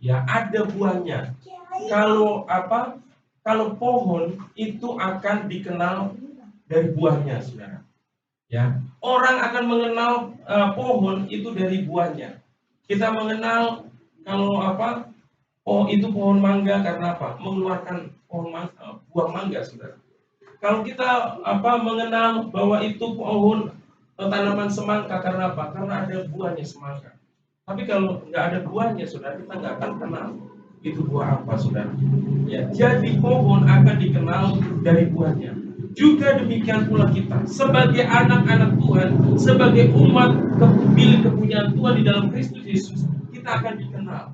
Ya, ada buahnya. Kalau pohon itu akan dikenal dari buahnya, saudara. Ya, orang akan mengenal pohon itu dari buahnya. Kita mengenal kalau itu pohon mangga karena apa? Mengeluarkan buah mangga, saudara. Kalau kita mengenal bahwa itu pohon tanaman semangka karena apa? Karena ada buahnya semangka. Tapi kalau nggak ada buahnya, saudara, kita nggak akan kenal itu buah apa, saudara. Ya, jadi pohon akan dikenal dari buahnya. Juga demikian pula kita sebagai anak-anak Tuhan, sebagai umat milik kepunyaan Tuhan di dalam Kristus Yesus, kita akan dikenal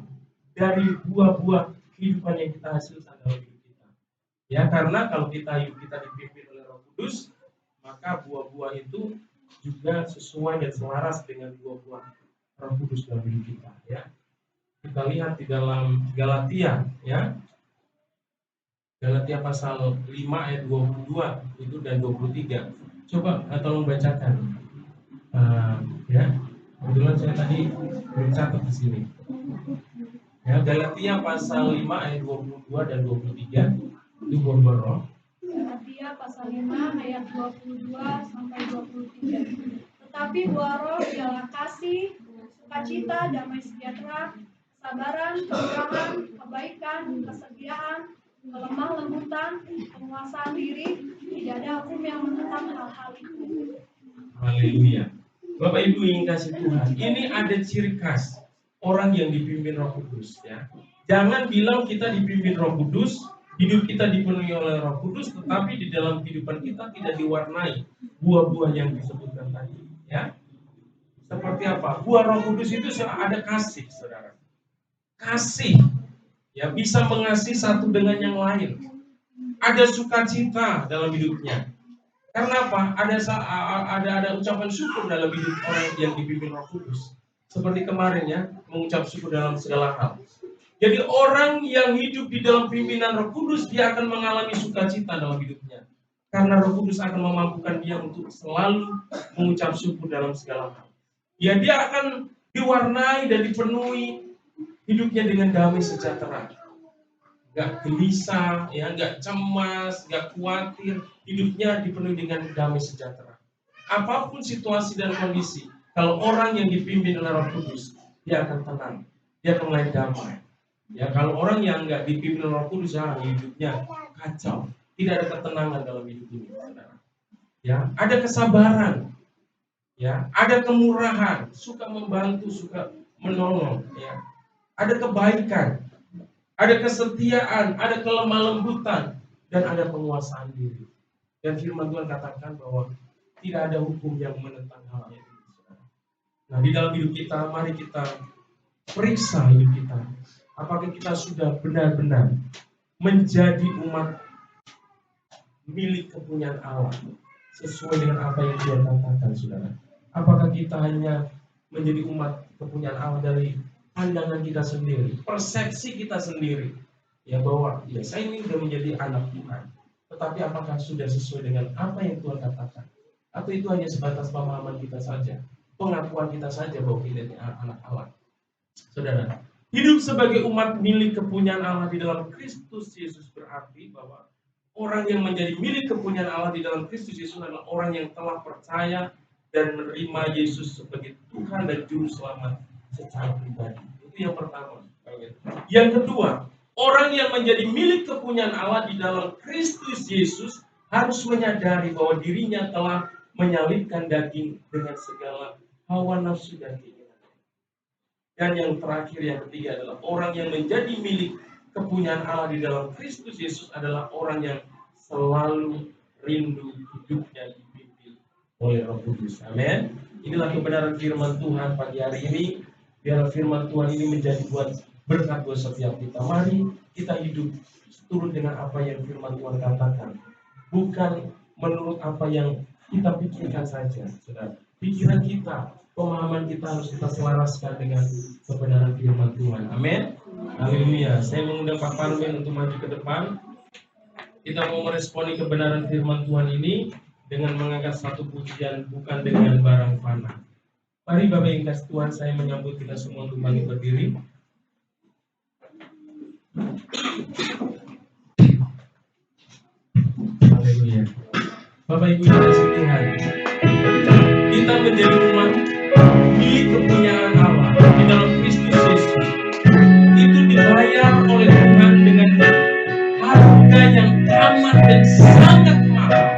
dari buah-buah kehidupan yang kita hasilkan dalam hidup kita. Ya, karena kalau hidup kita dipimpin oleh Roh Kudus, maka buah-buah itu juga sesuai dan selaras dengan buah-buah Roh Kudus dalam hidup kita. Ya, kita lihat di dalam Galatia, ya. Galatia pasal 5 ayat 22 itu dan 23. Coba tolong bacakan. Ya, kebetulan saya tadi belum catat di sini. Ya, Galatia pasal 5 ayat 22 dan 23 itu buah roh. Galatia pasal 5 ayat 22 sampai 23. Tetapi buah roh ialah kasih, sukacita, damai sejahtera, kesabaran, kemurahan, kebaikan, kesetiaan, kelemah lembutan, penguasaan diri. Tidak ada hukum yang menentang hal-hal itu. Haleluya. Bapak Ibu yang kasih Tuhan, ini ada ciri khas orang yang dipimpin Roh Kudus, ya. Jangan bilang kita dipimpin Roh Kudus, hidup kita dipenuhi oleh Roh Kudus, tetapi di dalam kehidupan kita tidak diwarnai buah-buah yang disebutkan tadi, ya. Seperti apa? Buah Roh Kudus itu ada kasih, saudara. Kasih, ya, bisa mengasihi satu dengan yang lain. Ada sukacita dalam hidupnya. Karena apa? Ada ucapan syukur dalam hidup orang yang dipimpin Roh Kudus. Seperti kemarin, ya, mengucap syukur dalam segala hal. Jadi orang yang hidup di dalam pimpinan Roh Kudus, dia akan mengalami sukacita dalam hidupnya. Karena Roh Kudus akan memampukan dia untuk selalu mengucap syukur dalam segala hal. Ya, dia akan diwarnai dan dipenuhi hidupnya dengan damai sejahtera. nggak gelisah, ya, nggak cemas, nggak khawatir, hidupnya dipenuhi dengan damai sejahtera. Apapun situasi dan kondisi, kalau orang yang dipimpin oleh Roh Kudus, dia akan tenang, dia akan mulai damai. Ya, kalau orang yang nggak dipimpin oleh Roh Kudus, ya, hidupnya kacau, tidak ada ketenangan dalam hidup ini, saudara. Ya, ada kesabaran, ya, ada kemurahan, suka membantu, suka menolong, ya, ada kebaikan, ada kesetiaan, ada kelemah lembutan, dan ada penguasaan diri. Dan firman Tuhan katakan bahwa tidak ada hukum yang menentang hal itu. Nah, di dalam hidup kita, mari kita periksa hidup kita. Apakah kita sudah benar-benar menjadi umat milik kepunyaan Allah sesuai dengan apa yang Tuhan katakan, saudara? Apakah kita hanya menjadi umat kepunyaan Allah dari pandangan kita sendiri, persepsi kita sendiri, ya, bahwa ya saya ini sudah menjadi anak Tuhan, tetapi apakah sudah sesuai dengan apa yang Tuhan katakan? Atau itu hanya sebatas pemahaman kita saja, pengakuan kita saja bahwa kita ini anak Allah? Saudara, hidup sebagai umat milik kepunyaan Allah di dalam Kristus Yesus berarti bahwa orang yang menjadi milik kepunyaan Allah di dalam Kristus Yesus adalah orang yang telah percaya dan menerima Yesus sebagai Tuhan dan Juru Selamat secara pribadi. Itu yang pertama. Yang kedua, orang yang menjadi milik kepunyaan Allah di dalam Kristus Yesus harus menyadari bahwa dirinya telah menyalibkan daging dengan segala hawa nafsu dan keinginan. Dan yang terakhir, yang ketiga adalah orang yang menjadi milik kepunyaan Allah di dalam Kristus Yesus adalah orang yang selalu rindu hidupnya dipimpin oleh Roh Kudus. Amin. Inilah kebenaran firman Tuhan pagi hari ini. Biar firman Tuhan ini menjadi berkat buat setiap kita. Mari kita hidup turut dengan apa yang firman Tuhan katakan, bukan menurut apa yang kita pikirkan saja, saudara. Pikiran kita, pemahaman kita harus kita selaraskan dengan kebenaran firman Tuhan. Amin. Haleluya. Saya mengundang Pak Parmen untuk maju ke depan. Kita mau meresponi kebenaran firman Tuhan ini dengan mengangkat satu pujian, bukan dengan barang fana. Mari Bapak yang kasih Tuhan, saya menyambut kita semua untuk bangkit berdiri. Haleluya. Bapak Ibu yang kasih Tuhan, kita menjadi umat milik kepunyaan Allah di dalam Kristus Yesus. Itu dibayar oleh Tuhan dengan harga yang amat dan sangat mahal.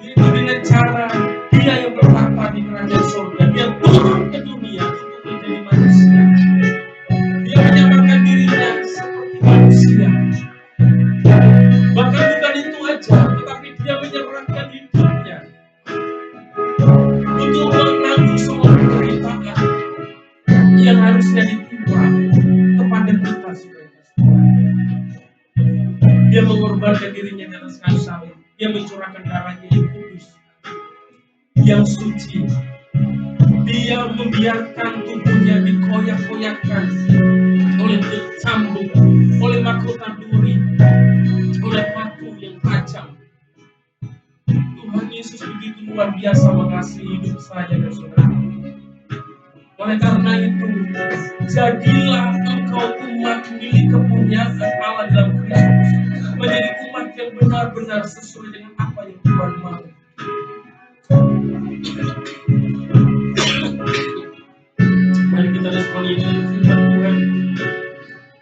Itu dengan cara Dia yang bertata di kerajaan surga, Dia turun ke dunia untuk menjadi manusia. Dia menyamakan dirinya seperti manusia. Bahkan bukan itu aja, tetapi Dia menyerahkan hidupnya untuk menanggung semua penderitaan yang harusnya ditimpa kepada kita sebagai Tuhan. Dia mengorbankan dirinya di atas kayu salib. Dia mencurahkan darahnya yang kudus, yang suci. Dia membiarkan tubuhnya dikoyak-koyakkan oleh cambuk, oleh mahkota duri, oleh paku yang tajam. Tuhan Yesus begitu luar biasa mengasihi hidup saya dan saudara. Oleh karena itu, jadilah engkau umat milik kepunyaan Allah dalam Kristus, menjadi umat yang benar-benar sesuai dengan apa yang Tuhan mau. Mari kita responi dengan firman Tuhan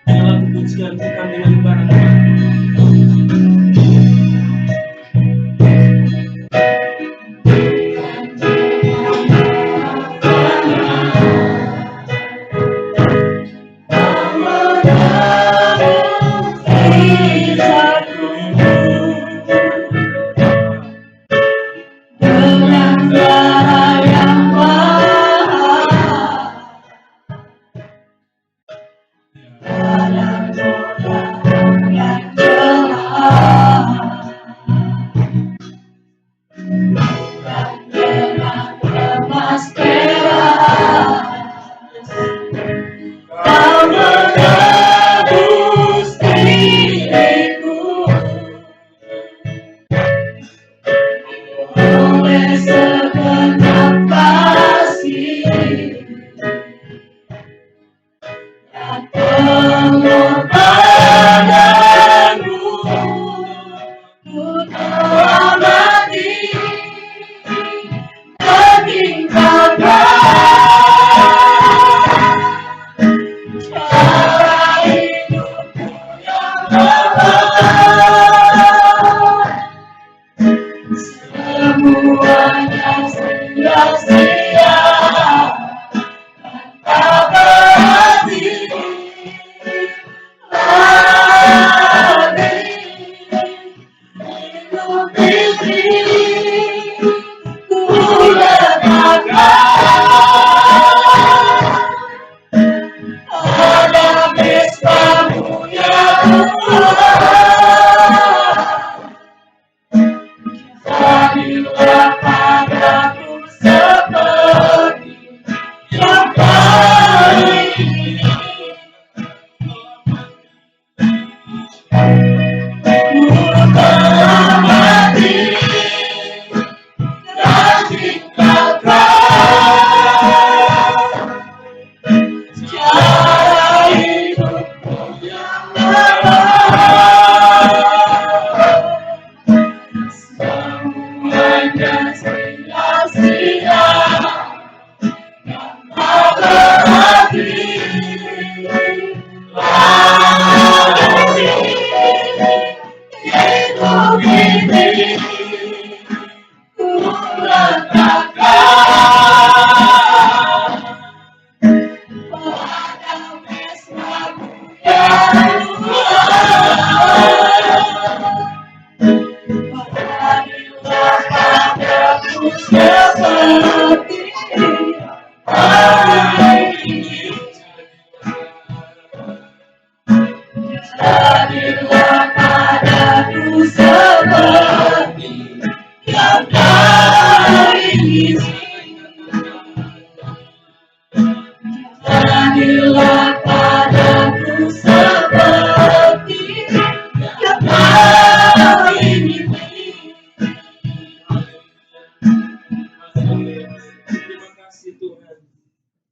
dengan lagu pujian, bukan dengan barang fana.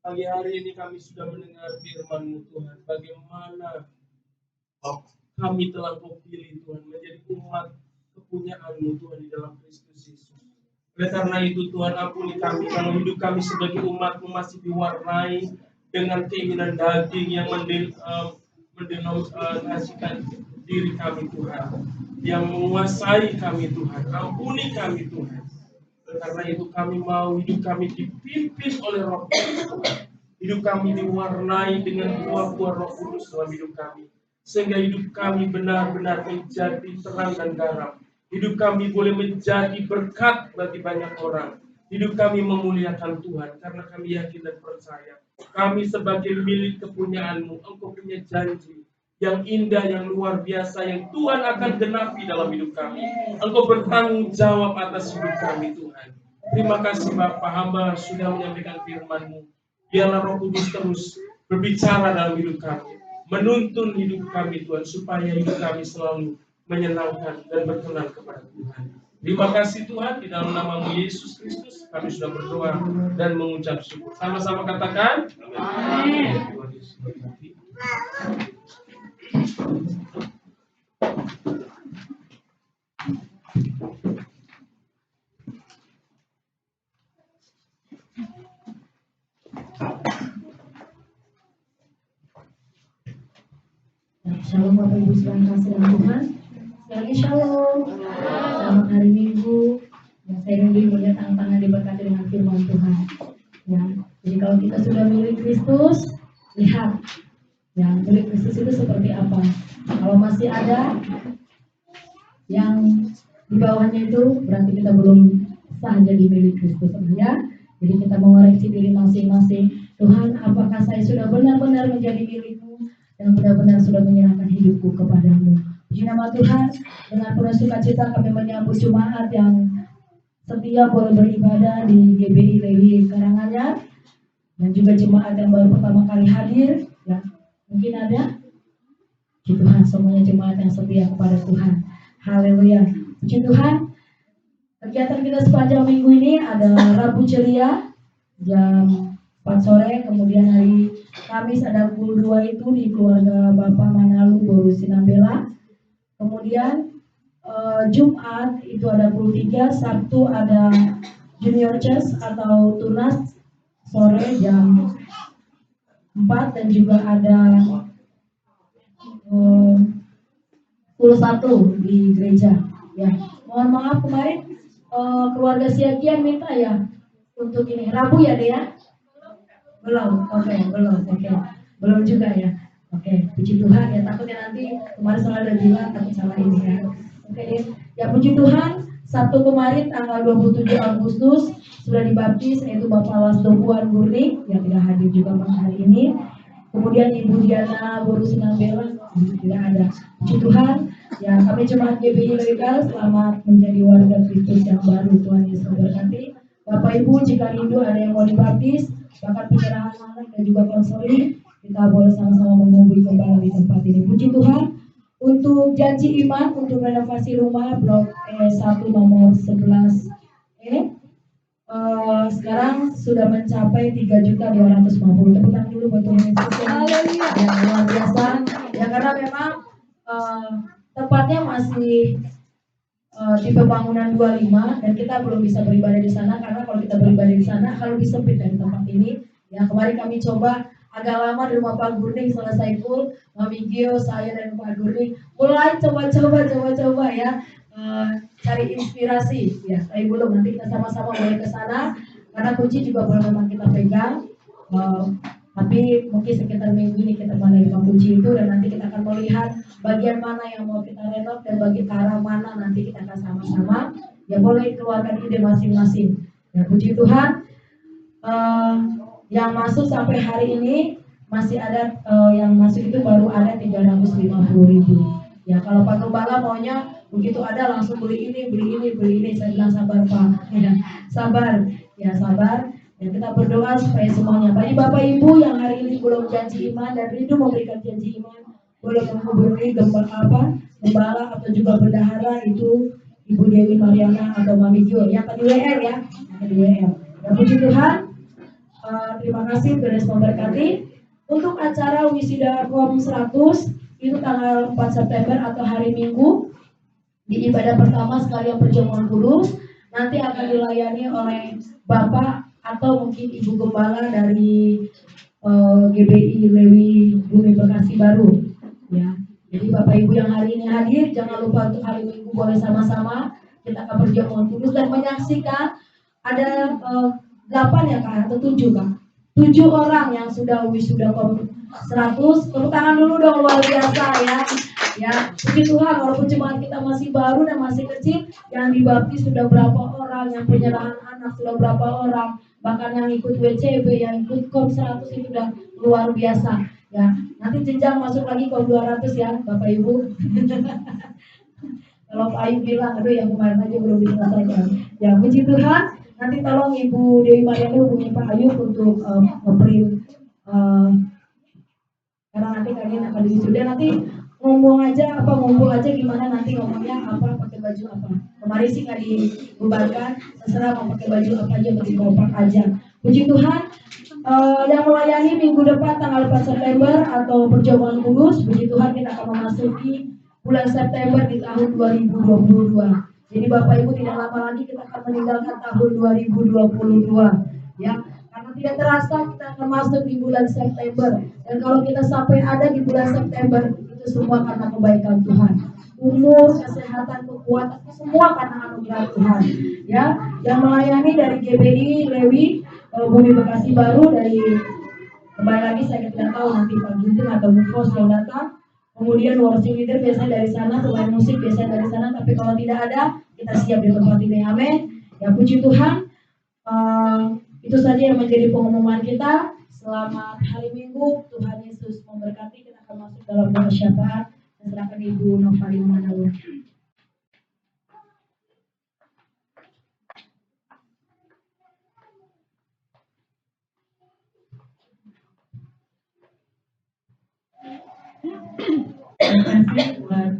Pagi hari ini kami sudah mendengar firman-Mu Tuhan, bagaimana kami telah Kau pilih Tuhan menjadi umat kepunyaan-Mu Tuhan di dalam Kristus Yesus. Oleh karena itu Tuhan, ampuni kami kalau hidup kami sebagai umat-Mu masih diwarnai dengan keinginan daging yang mendenominasikan diri kami Tuhan, yang menguasai kami Tuhan. Ampuni kami Tuhan. Karena itu kami mau hidup kami dipimpin oleh Roh Kudus Tuhan. Hidup kami diwarnai dengan buah-buah Roh Kudus dalam hidup kami. Sehingga hidup kami benar-benar menjadi terang dan garam. Hidup kami boleh menjadi berkat bagi banyak orang. Hidup kami memuliakan Tuhan karena kami yakin dan percaya. Kami sebagai milik kepunyaan-Mu, Engkau punya janji yang indah, yang luar biasa, yang Tuhan akan genapi dalam hidup kami. Engkau bertanggung jawab atas hidup kami Tuhan. Terima kasih Bapa, hamba sudah menyampaikan firman-Mu. Biarlah Roh Kudus terus berbicara dalam hidup kami, menuntun hidup kami Tuhan, supaya hidup kami selalu menyenangkan dan berkenan kepada Tuhan. Terima kasih Tuhan, di dalam nama-Mu Yesus Kristus kami sudah berdoa dan mengucap syukur. Sama-sama katakan amin. Shalom Bapak Ibu sekalian kasih dalam Tuhan. Sekali lagi shalom. Selamat hari Minggu. Saya rindu melihat tangan-tangan diberkati dengan firman Tuhan. Ya, jadi kalau kita sudah milik Kristus, lihat, ya milik Kristus itu seperti apa. Kalau masih ada yang di bawahnya itu, berarti kita belum sah jadi milik Kristus, ya. Jadi kita mengoreksi diri masing-masing. Tuhan, apakah saya sudah benar-benar menjadi milik-Mu dan benar-benar sudah menyerahkan hidupku kepadamu. Puji nama Tuhan, dengan penuh sukacita kami menyambut jemaat yang setia boleh beribadah di GBI Lewi Karanganyar, dan juga jemaat yang baru pertama kali hadir, ya mungkin ada. Puji Tuhan, semuanya jemaat yang setia kepada Tuhan. Haleluya. Puji Tuhan. Kegiatan kita sepanjang minggu ini ada Rabu Ceria jam 4 sore, kemudian hari Kamis ada pukul 2 itu di keluarga Bapak Manalu Boru Sinambela. Kemudian Jumat itu ada pukul 3, Sabtu ada Junior Church atau Tunas sore jam 4, dan juga ada pukul 1 di gereja. Ya, mohon maaf kemarin keluarga Siagian minta ya untuk ini Rabu ya deh ya. Belum, oke. Belum juga ya. Oke, puji Tuhan ya, takutnya nanti kemarin salah ada bilang takut salah ini ya. Oke deh, ya puji Tuhan, Sabtu kemarin tanggal 27 Agustus sudah dibaptis yaitu Bapak Lasdo Puan Gurning yang tidak hadir juga pada hari ini. Kemudian Ibu Diana Boru Sinambela tidak ada. Puji Tuhan, ya kami jemaat GBI Legal selamat menjadi warga Kristus yang baru. Tuhan Yesus memberkati. Bapak Ibu jika rindu ada yang mau dibaptis, bahkan penyerahan anak dan juga konseling, kita boleh sama-sama menghubungi kembali di tempat ini. Puji Tuhan. Untuk janji iman untuk renovasi rumah blok E1 nomor 11 sekarang sudah mencapai 3.250.000. Tepuk tangan dulu buat Tuhan Yesus yang luar biasa. Ya karena memang tempatnya masih di pembangunan 25 dan kita belum bisa beribadah di sana karena kalau kita beribadah di sana akan lebih sempit dari tempat ini. Ya kemarin kami coba agak lama di rumah Pak Gurning, selesai full, Mami Gio, saya dan Pak Gurning mulai coba ya, cari inspirasi ya. Tapi belum, nanti kita sama-sama boleh ke sana karena kunci juga boleh memang kita pegang. Tapi mungkin sekitar minggu ini kita menerima kunci itu dan nanti kita akan melihat bagian mana yang mau kita renov dan bagi ke arah mana nanti kita akan sama-sama ya, boleh keluarkan ide masing-masing ya. Puji Tuhan, yang masuk sampai hari ini masih ada, yang masuk itu baru ada 350.000 ya. Kalau Pak Gembala maunya begitu ada langsung beli ini, saya bilang sabar Pak ya, sabar ya, sabar ya. Kita berdoa supaya semuanya, bagi Bapak Ibu yang hari ini belum janji iman dan rindu memberikan janji iman, boleh menghubungi Gembala atau juga bendahara itu Ibu Dewi Mariana atau Mami Jo yang di WR ya, yang di WR ya. Puji Tuhan. Terima kasih, Tuhan memberkati. Untuk acara wisuda KOM 100 itu tanggal 4 September atau hari Minggu di ibadah pertama sekalian perjamuan kudus, nanti akan dilayani oleh Bapak atau mungkin Ibu Gembala dari GBI Lewi Bumi Bekasi Baru ya. Jadi Bapak Ibu yang hari ini hadir, jangan lupa untuk hari Minggu boleh sama-sama kita akan perjamuan kudus dan menyaksikan ada 8 ya Kak, atau 7 Kak? 7 orang yang sudah wisuda KOM 100. Tepuk tangan dulu dong, luar biasa ya. Ya, puji Tuhan, walaupun cuma kita masih baru dan masih kecil, yang dibaptis sudah berapa orang, yang penyerahan anak sudah berapa orang, bahkan yang ikut WCB, yang ikut KOM 100 itu udah luar biasa. Ya, nanti jenjang masuk lagi KOM 200 ya, Bapak Ibu. Kalau Pak Ayu bilang, aduh yang kemarin aja belum diselesaikan. Ya, puji Tuhan. Nanti tolong Ibu Dewi Mariana hubungi Pak Ayu untuk nge-print, karena nanti kalian akan diwisuda. Nanti ngumpul aja gimana nanti ngomongnya apa, pakai baju apa. Kemarin sih nggak dibubarkan, terserah mau pakai baju apa aja, pakai kompak aja. Puji Tuhan. Yang melayani minggu depan tanggal 4 September atau perjamuan kudus, puji Tuhan kita akan memasuki bulan September di tahun 2022. Jadi Bapak Ibu tidak lama lagi kita akan meninggalkan tahun 2022 ya. Karena tidak terasa kita akan masuk di bulan September. Dan kalau kita sampai ada di bulan September, itu semua karena kebaikan Tuhan. Umur, kesehatan, kekuatan, semua karena anugerah Tuhan. Ya, yang melayani dari GBI Lewi Bumi Bekasi Baru, dari kembali lagi saya tidak tahu nanti Pak Ginting atau Bu Fos yang datang. Kemudian worship leader biasanya dari sana, pemain musik biasanya dari sana, tapi kalau tidak ada, kita siap di tempat ini. Amin. Ya, puji Tuhan. Itu saja yang menjadi pengumuman kita. Selamat hari Minggu. Tuhan Yesus memberkati. Kita akan masuk dalam doa syafaat. Serahkan Ibu Novali Manalu. Terima kasih buat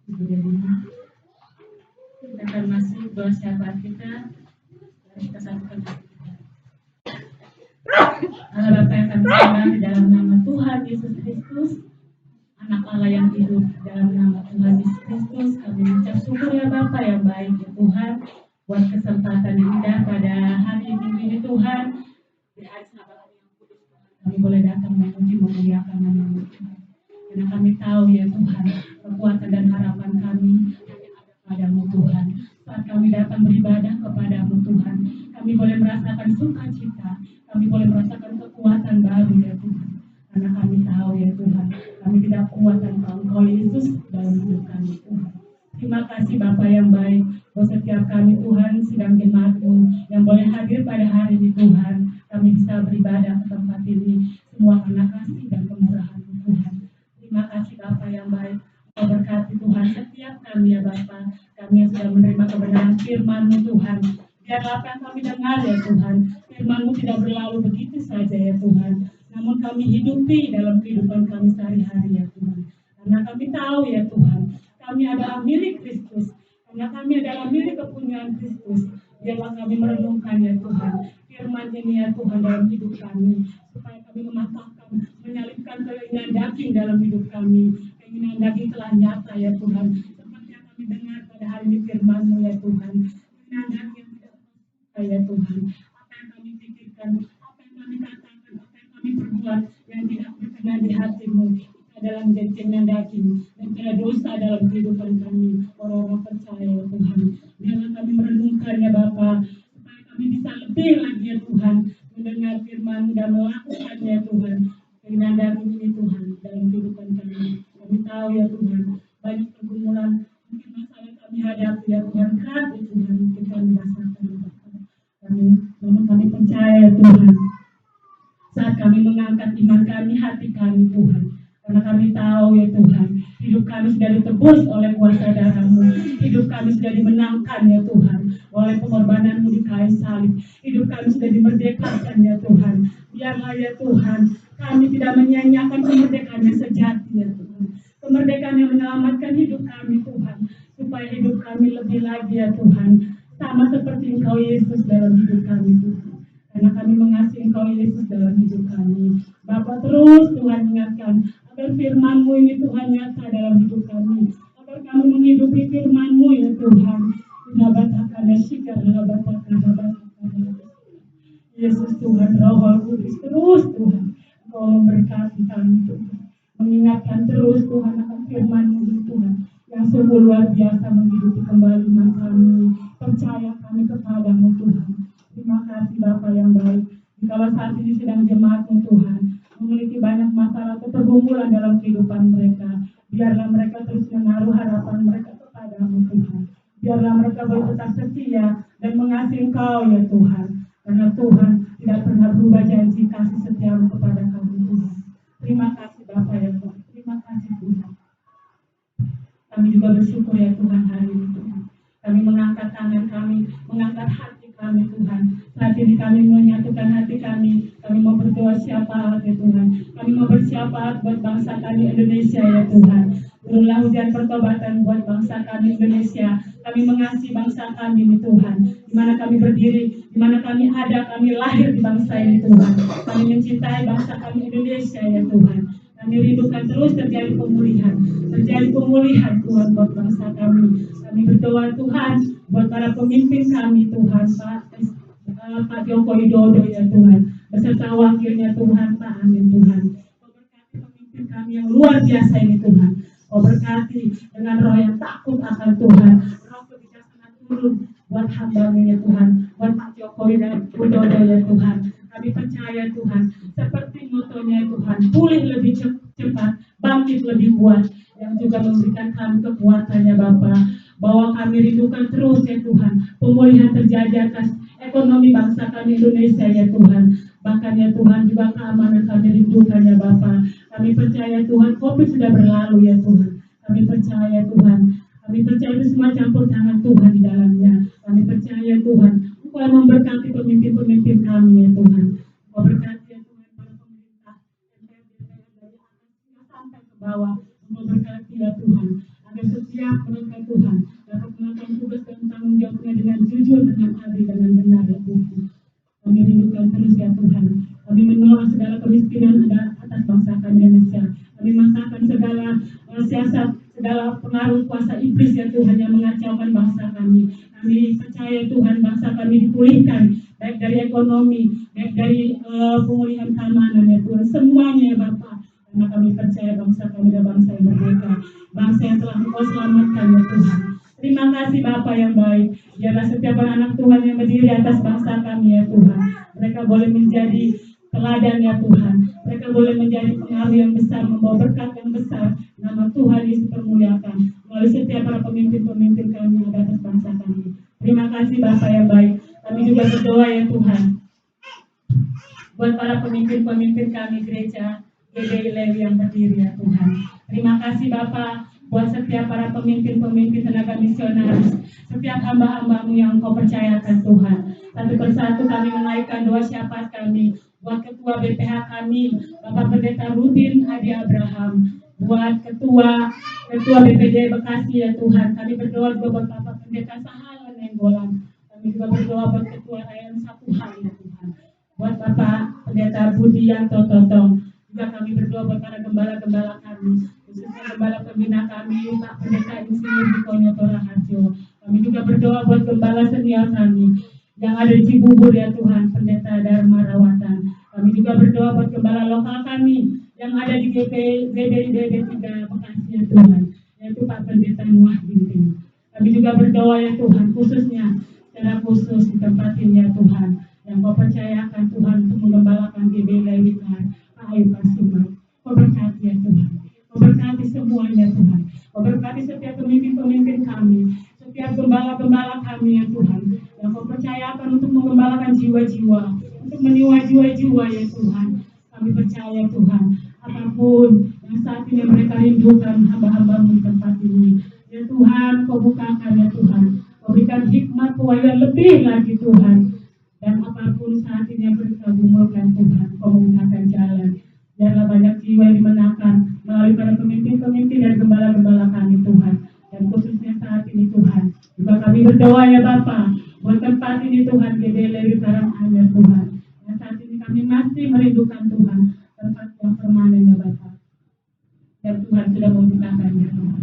Ibu Dewi. Kita akan masuk doa syafaat kita. Kita satukan hati kita. Allah Bapa yang kami sembah di dalam nama Tuhan Yesus Kristus, Anak Allah yang hidup, dalam nama Tuhan Yesus Kristus, kami mengucap syukur ya Bapa yang baik ya Tuhan, buat kesempatan yang indah pada hari Minggu ini Tuhan, di hari Sabat yang kudus Tuhan, kami boleh datang memuji memuliakan nama Tuhan. Karena kami tahu ya Tuhan, kekuatan dan harapan kami hanya ada padamu Tuhan. Saat kami datang beribadah kepadamu Tuhan, kami boleh merasakan sukacita, kami boleh merasakan kekuatan baru ya Tuhan. Karena kami tahu ya Tuhan, kami tidak kuat tanpa Engkau Yesus dalam hidup kami Tuhan. Terima kasih Bapa yang baik, bahwa setiap kami Tuhan sidang jemaat-Mu yang boleh hadir pada hari ini Tuhan, kami bisa beribadah ke tempat ini, semua karena kasih dan kemurahan-Mu Tuhan. Terima kasih Bapa yang baik, Kau berkati Tuhan setiap kami ya Bapa, kami yang sudah menerima kebenaran firman-Mu Tuhan. Biarlah apa yang kami dengar ya Tuhan, firman-Mu tidak berlalu begitu saja ya Tuhan, namun kami hidupi dalam kehidupan kami sehari-hari ya Tuhan. Karena kami tahu ya Tuhan, kami adalah milik Kristus, karena kami adalah milik kepunyaan Kristus. Biarlah kami merenungkan ya Tuhan, firman ini ya Tuhan dalam hidup kami, supaya kami mematahkan, menyalipkan keinginan daging dalam hidup kami. Keinginan daging telah nyata ya Tuhan, seperti yang kami dengar pada hari ini firman-Mu ya Tuhan. Keinginan daging yang tidak suka ya Tuhan, apa yang kami pikirkan, apa yang Tuhan yang tidak berkenan di hati-Mu. Kita dalam jenjang daging dan tidak dosa dalam kehidupan kami, orang-orang percaya ya Tuhan. Biarlah kami merenungkan ya Bapa, supaya kami bisa lebih lagi ya Tuhan, mendengar firman-Mu dan melakukannya ya Tuhan. Keinginan daging ini Tuhan dalam kehidupan kami. Kami tahu ya Tuhan, banyak pergumulan, mungkin masalah yang kami hadapi ya Tuhan, berat ya Tuhan, mungkin kami rasakan ya Bapa. Namun kami percaya ya Tuhan, saat kami mengangkat iman kami, hati kami Tuhan, karena kami tahu ya Tuhan, hidup kami sudah ditebus oleh kuasa darah-Mu, hidup kami sudah dimenangkan ya Tuhan, oleh pengorbanan-Mu di kayu salib, hidup kami sudah dimerdekakan ya Tuhan. Biarlah ya Tuhan, kami tidak menyia-nyiakan kemerdekaan yang sejati ya Tuhan, kemerdekaan yang menyelamatkan hidup kami Tuhan, supaya hidup kami lebih lagi ya Tuhan, sama seperti Engkau Yesus dalam hidup kami Tuhan. Karena kami mengasihi Engkau Yesus dalam hidup kami. Bapa, terus Tuhan ingatkan agar firman-Mu ini Tuhan nyata dalam hidup kami, agar kami menghidupi firman-Mu ya Tuhan. Yesus Tuhan, Roh Kudus, terus Tuhan Engkau memberkati kami Tuhan, mengingatkan terus Tuhan akan firman-Mu Tuhan yang sungguh luar biasa menghidupi kembali iman kami, percaya kami kepadamu Tuhan. Terima kasih Bapa yang baik. Jikalau saat ini sedang jemaat-Mu Tuhan memiliki banyak masalah atau pergumulan dalam kehidupan mereka, biarlah mereka terus menaruh harapan mereka kepadamu Tuhan. Biarlah mereka boleh tetap setia dan mengasihi Engkau ya Tuhan. Karena Tuhan tidak pernah berubah janji kasih setia-Mu kepada kami Tuhan. Terima kasih Bapa ya Tuhan. Terima kasih Tuhan. Kami juga bersyukur ya Tuhan hari ini Tuhan. Kami mengangkat tangan kami, mengangkat hati kami Tuhan. Saat ini kami menyatukan hati kami mau berdoa syafaat ya Tuhan. Kami mau bersyafaat buat bangsa kami Indonesia ya Tuhan. Turunlah hujan pertobatan buat bangsa kami Indonesia. Kami mengasihi bangsa kami ini Tuhan. Di mana kami berdiri, di mana kami ada, kami lahir di bangsa ini Tuhan. Kami mencintai bangsa kami Indonesia ya Tuhan. Kami rindukan terus terjadi pemulihan Tuhan buat bangsa kami. Kami berdoa Tuhan buat para pemimpin kami Tuhan, Pak Joko Widodo ya Tuhan, beserta wakilnya Tuhan, Pak Amin Tuhan. Kau berkati pemimpin kami yang luar biasa ini Tuhan. Kau berkati dengan roh yang takut akan Tuhan, roh kebijaksanaan turun buat hamba-Mu ya Tuhan, buat Pak Joko Widodo ya Tuhan. Kami percaya Tuhan, seperti motonya Tuhan, pulih lebih cepat, bangkit lebih kuat, yang juga memberikan kami kekuatannya Bapa, bahwa kami rindukan terus ya Tuhan, pemulihan terjadi atas ekonomi bangsa kami Indonesia ya Tuhan. Bahkan ya Tuhan juga keamanan kami rindukan ya Bapa. Kami percaya Tuhan, COVID sudah berlalu ya Tuhan. Kami percaya Tuhan, kami percaya itu semua campur tangan Tuhan di dalamnya. Kami percaya Tuhan, Engkau yang memberkati pemimpin-pemimpin kami ya Tuhan. Engkau berkati ya Tuhan para pemerintah, MPR, DPR dari atas sampai ke bawah. Engkau berkati ya Tuhan, agar setiap mereka Tuhan dapat melakukan tugas dan tanggung jawabnya dengan jujur, dengan adil, dengan benar ya Tuhan. Kami rindukan terus ya Tuhan. Kami menolak segala kemiskinan atas bangsa kami Indonesia. Kami masakan segala siasat, segala pengaruh kuasa iblis ya Tuhan yang mengacaukan bangsa kami. Kami percaya Tuhan bangsa kami dipulihkan, baik dari ekonomi, baik dari pemulihan keamanan ya Tuhan. Semuanya ya Bapak. Karena kami percaya bangsa kami adalah bangsa yang merdeka, bangsa yang telah Engkau selamatkan ya Tuhan. Terima kasih Bapa yang baik. Biarlah setiap anak Tuhan yang berdiri atas bangsa kami ya Tuhan, mereka boleh menjadi teladan ya Tuhan. Mereka boleh menjadi pengaruh yang besar, membawa berkat yang besar. Nama Tuhan Yesus dipermuliakan melalui setiap para pemimpin-pemimpin kami yang ada atas bangsa kami. Terima kasih Bapa yang baik. Kami juga berdoa ya Tuhan buat para pemimpin-pemimpin kami gereja GBI Lewi yang berdiri ya Tuhan. Terima kasih Bapa buat setiap para pemimpin-pemimpin tenaga misionaris, setiap hamba-hamba-Mu yang Engkau percayakan Tuhan. Satu persatu kami menaikkan doa syafaat kami buat ketua BPH kami, Bapak Pendeta Rudin Adi Abraham, buat ketua BPD Bekasi ya Tuhan. Kami berdoa juga buat Bapak Pendeta Sahala Nenggolan. Kami juga berdoa buat ketua Rayan Satu Hal ya Tuhan. Buat Bapak Pendeta Budianto Totong. Juga kami berdoa buat para gembala-gembala kami, khususnya gembala pembina kami, Pak Pendeta Insinyur Dikonyoto Raharjo. Kami juga berdoa buat gembala senior kami yang ada di Cibubur ya Tuhan, Pendeta Dharma Rawatan. Kami juga berdoa buat gembala lokal kami yang ada di GBIDB 3 Bekasi ya Tuhan, yaitu Pak Pendeta Nuah Ginting. Kami juga berdoa ya Tuhan, khususnya secara khusus di tempat ini ya Tuhan, yang Kau percayakan Tuhan untuk menggembalakan GBI Lewitan, Pak Ayu Pasuma. Kau berkati ya Tuhan, Kau berkati semuanya Tuhan, Kau berkati setiap pemimpin-pemimpin kami, setiap gembala-gembala kami ya Tuhan, yang Kau percayakan untuk menggembalakan jiwa-jiwa, untuk meniwa jiwa-jiwa ya Tuhan. Kami percaya Tuhan, apapun yang saat ini mereka rindukan hamba-hamba-Mu di tempat ini, ya Tuhan, Kau bukakan ya Tuhan, Kau berikan hikmat pewahyuan lebih lagi Tuhan. Dan apapun saat ini yang mereka gumulkan Tuhan, Kau membukakan jalan. Biarlah banyak jiwa yang dimenangkan melalui para pemimpin-pemimpin dan gembala-gembala kami Tuhan. Dan khususnya saat ini Tuhan, juga kami berdoa ya Bapa, buat tempat ini Tuhan, GBI Lewi Karanganyar Tuhan. Dan saat ini kami masih merindukan Tuhan, tempat yang permanen ya Bapa. Dan Tuhan sudah membukakannya Tuhan.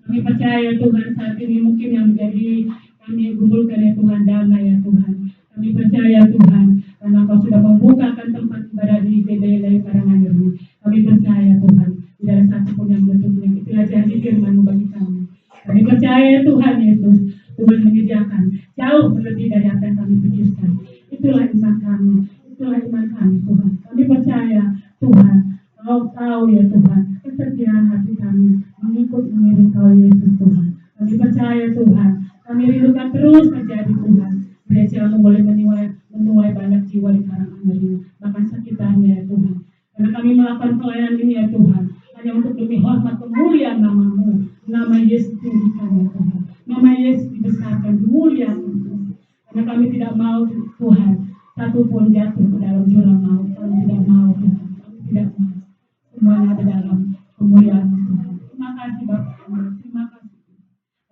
Kami percaya Tuhan saat ini mungkin yang menjadi kami gumulkan ya Tuhan, dana ya Tuhan. Kami percaya Tuhan, karena Kau sudah membukakan tempat ibadah di GBI Lewi Karanganyar ini. Kami percaya Tuhan, tidak ada satupun yang bentuknya. Itulah janji firman-Mu bagi kami. Kami percaya Tuhan Yesus, Tuhan menyediakan jauh lebih dari apa yang kami pikirkan. Itulah iman kami, itulah iman kami Tuhan. Kami percaya Tuhan, Kau tahu ya Tuhan, kesetiaan hati kami mengikut mengiring Kau Yesus Tuhan. Kami percaya Tuhan, kami rindukan terus terjadi Tuhan. Gereja-Mu boleh menuai banyak jiwa di Karanganyar ini, bahkan sekitarnya ya Tuhan. Karena kami melakukan pelayanan ini ya Tuhan, hanya untuk demi hormat kemuliaan nama-Mu. Nama Yesus tinggikan ya Tuhan. Nama Yesus dibesarkan, dimuliakan Tuhan. Karena kami tidak mau Tuhan, satupun jatuh ke dalam jurang maut. Kami tidak mau Tuhan, kami tidak mau. Semuanya ada dalam kemuliaan Tuhan. Terima kasih Bapak, terima kasih.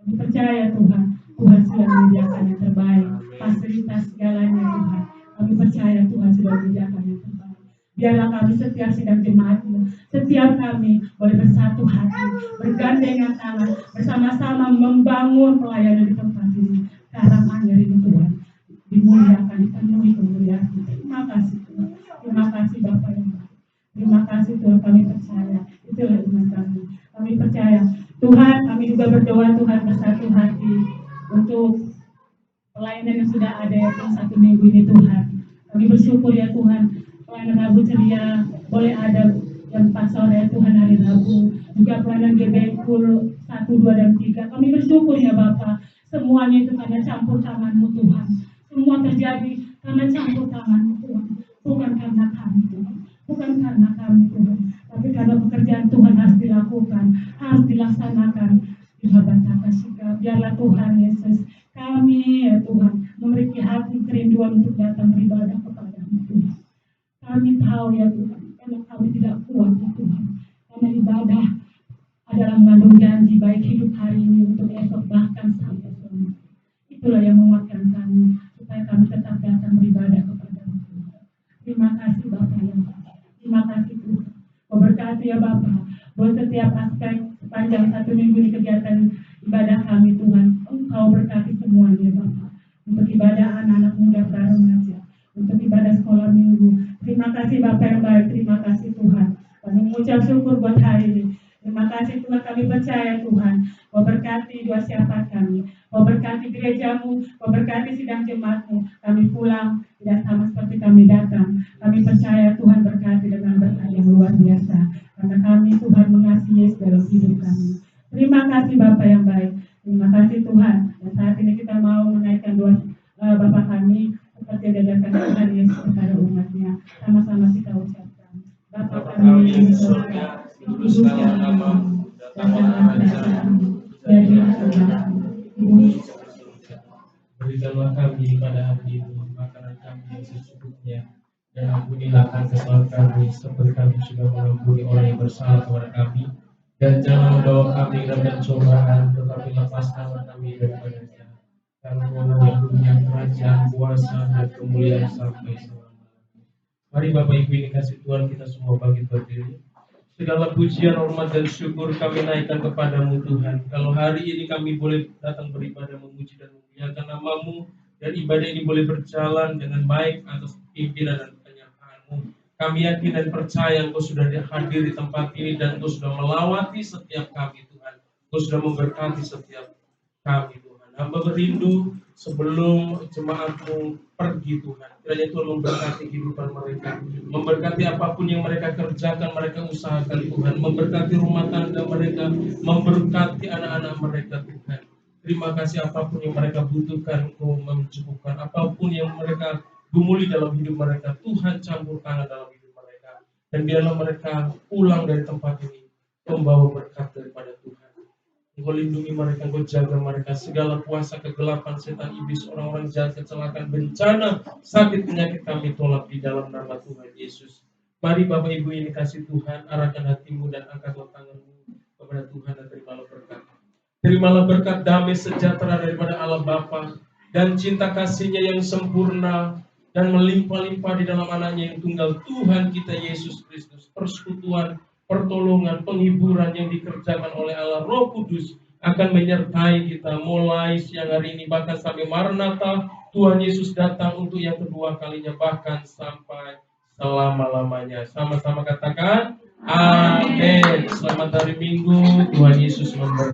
Kami percaya Tuhan, Tuhan sudah menyediakan yang terbaik, fasilitas segalanya Tuhan. Kami percaya Tuhan sudah menyediakan yang terbaik. Biarlah kami setiap sidang jemaat-Mu, setiap kami boleh bersatu hati, bergandengan tangan, bersama-sama membangun pelayanan di tempat ini. Karanganyar ini Tuhan, dimuliakan, dipenuhi kemuliaan. Terima kasih Tuhan, terima kasih Bapak yang baik. Terima kasih Tuhan, kami percaya, itulah iman kami. Kami percaya Tuhan, kami juga berdoa Tuhan bersatu hati untuk pelayanan yang sudah ada ya Tuhan 1 minggu ini Tuhan. Kami bersyukur ya Tuhan, pelayanan Rabu ceria boleh ada jam 4 sore ya Tuhan hari Rabu. Juga pelayanan GBI Kul 1, 2, dan 3. Kami bersyukur ya Bapak, semuanya itu karena campur tangan-Mu Tuhan. Semua terjadi karena campur tangan-Mu Tuhan. Bukan karena kami Tuhan, bukan karena kami Tuhan, tapi karena pekerjaan Tuhan harus dilakukan, harus dilaksanakan. Biarlah Tuhan Yesus, kami ya Tuhan memiliki hati kerinduan untuk datang beribadah kepada-Mu Tuhan. Kami tahu ya Tuhan, karena kami tidak kuat ya Tuhan, karena ibadah adalah mengandung janji baik hidup hari ini untuk esok bahkan sampai selamanya. Itulah yang menguatkan kami supaya kami tetap datang beribadah kepada-Mu Tuhan. Terima kasih Bapak yang baik. Terima kasih Tuhan. Kau berkati ya Bapak buat setiap aspek sepanjang 1 minggu di kegiatan ibadah kami Tuhan. Engkau berkati semuanya Bapak. Untuk ibadah anak-anak muda pra-remaja, untuk ibadah sekolah minggu. Terima kasih Bapak yang baik. Terima kasih Tuhan. Kami mengucap syukur buat hari ini. Terima kasih Tuhan, kami percaya Tuhan. Kau berkati dua siapa kami. Kau berkati gereja-Mu, Kau berkati sidang jemaat-Mu. Kami pulang tidak sama seperti kami datang. Kami percaya Tuhan berkati dengan berkat yang luar biasa. Karena kami Tuhan mengasihi Yesus dalam hidup kami. Terima kasih Bapak yang baik. Terima kasih Tuhan. Dan saat ini kita mau menaikkan doa Bapak kami seperti diajarkan Tuhan Yesus kepada umat-Nya. Sama-sama kita ucapkan. Bapa kami di surga, dikuduskanlah nama-Mu, datanglah kerajaan-Mu, jadilah kehendak-Mu di bumi seperti di surga. Berikanlah kami pada hari ini makanan kami yang secukupnya, dan ampunilah kesalahan kami seperti kami juga mengampuni orang yang bersalah kepada kami. Dan jangan membawa kami dalam pencobaan, tetapi lepaskanlah kami daripada jahat. Karena Tuhan yang punya kerajaan, kuasa, dan kemuliaan sampai selama-lamanya. Mari Bapak Ibu ini kasih Tuhan, kita semua bangkit berdiri. Segala pujian, hormat, dan syukur kami naikkan kepada-Mu Tuhan. Kalau hari ini kami boleh datang beribadah, memuji dan memuliakan nama-Mu, dan ibadah ini boleh berjalan dengan baik atas pimpinan dan penyertaan-Mu. Kami yakin dan percaya Engkau sudah hadir di tempat ini dan Engkau sudah melawati setiap kami Tuhan. Engkau sudah memberkati setiap kami Tuhan. Hamba berindu sebelum jemaat-Mu pergi Tuhan. Kiranya Tuhan memberkati kehidupan mereka. Memberkati apapun yang mereka kerjakan, mereka usahakan Tuhan. Memberkati rumah tangga mereka. Memberkati anak-anak mereka Tuhan. Terima kasih apapun yang mereka butuhkan, Engkau mencukupkan. Apapun yang mereka gumuli dalam hidup mereka, Tuhan campur tangan dalam hidup mereka. Dan biarlah mereka pulang dari tempat ini membawa berkat daripada Tuhan. Engkau lindungi mereka, Engkau jaga mereka. Segala kuasa kegelapan, setan, iblis, orang-orang jahat, kecelakaan, bencana, sakit, penyakit kami tolak di dalam nama Tuhan Yesus. Mari Bapak Ibu ini kasih Tuhan, arahkan hatimu dan angkatlah tanganmu kepada Tuhan dan terimalah berkat. Terimalah berkat damai sejahtera daripada Allah Bapa dan cinta kasih-Nya yang sempurna dan melimpah-limpah di dalam anaknya yang tunggal Tuhan kita Yesus Kristus. Persekutuan, pertolongan, penghiburan yang dikerjakan oleh Allah Roh Kudus akan menyertai kita mulai siang hari ini bahkan sampai Maranatha Tuhan Yesus datang untuk yang kedua kalinya bahkan sampai selama-lamanya. Sama-sama katakan amin. Selamat hari Minggu, Tuhan Yesus memberkati.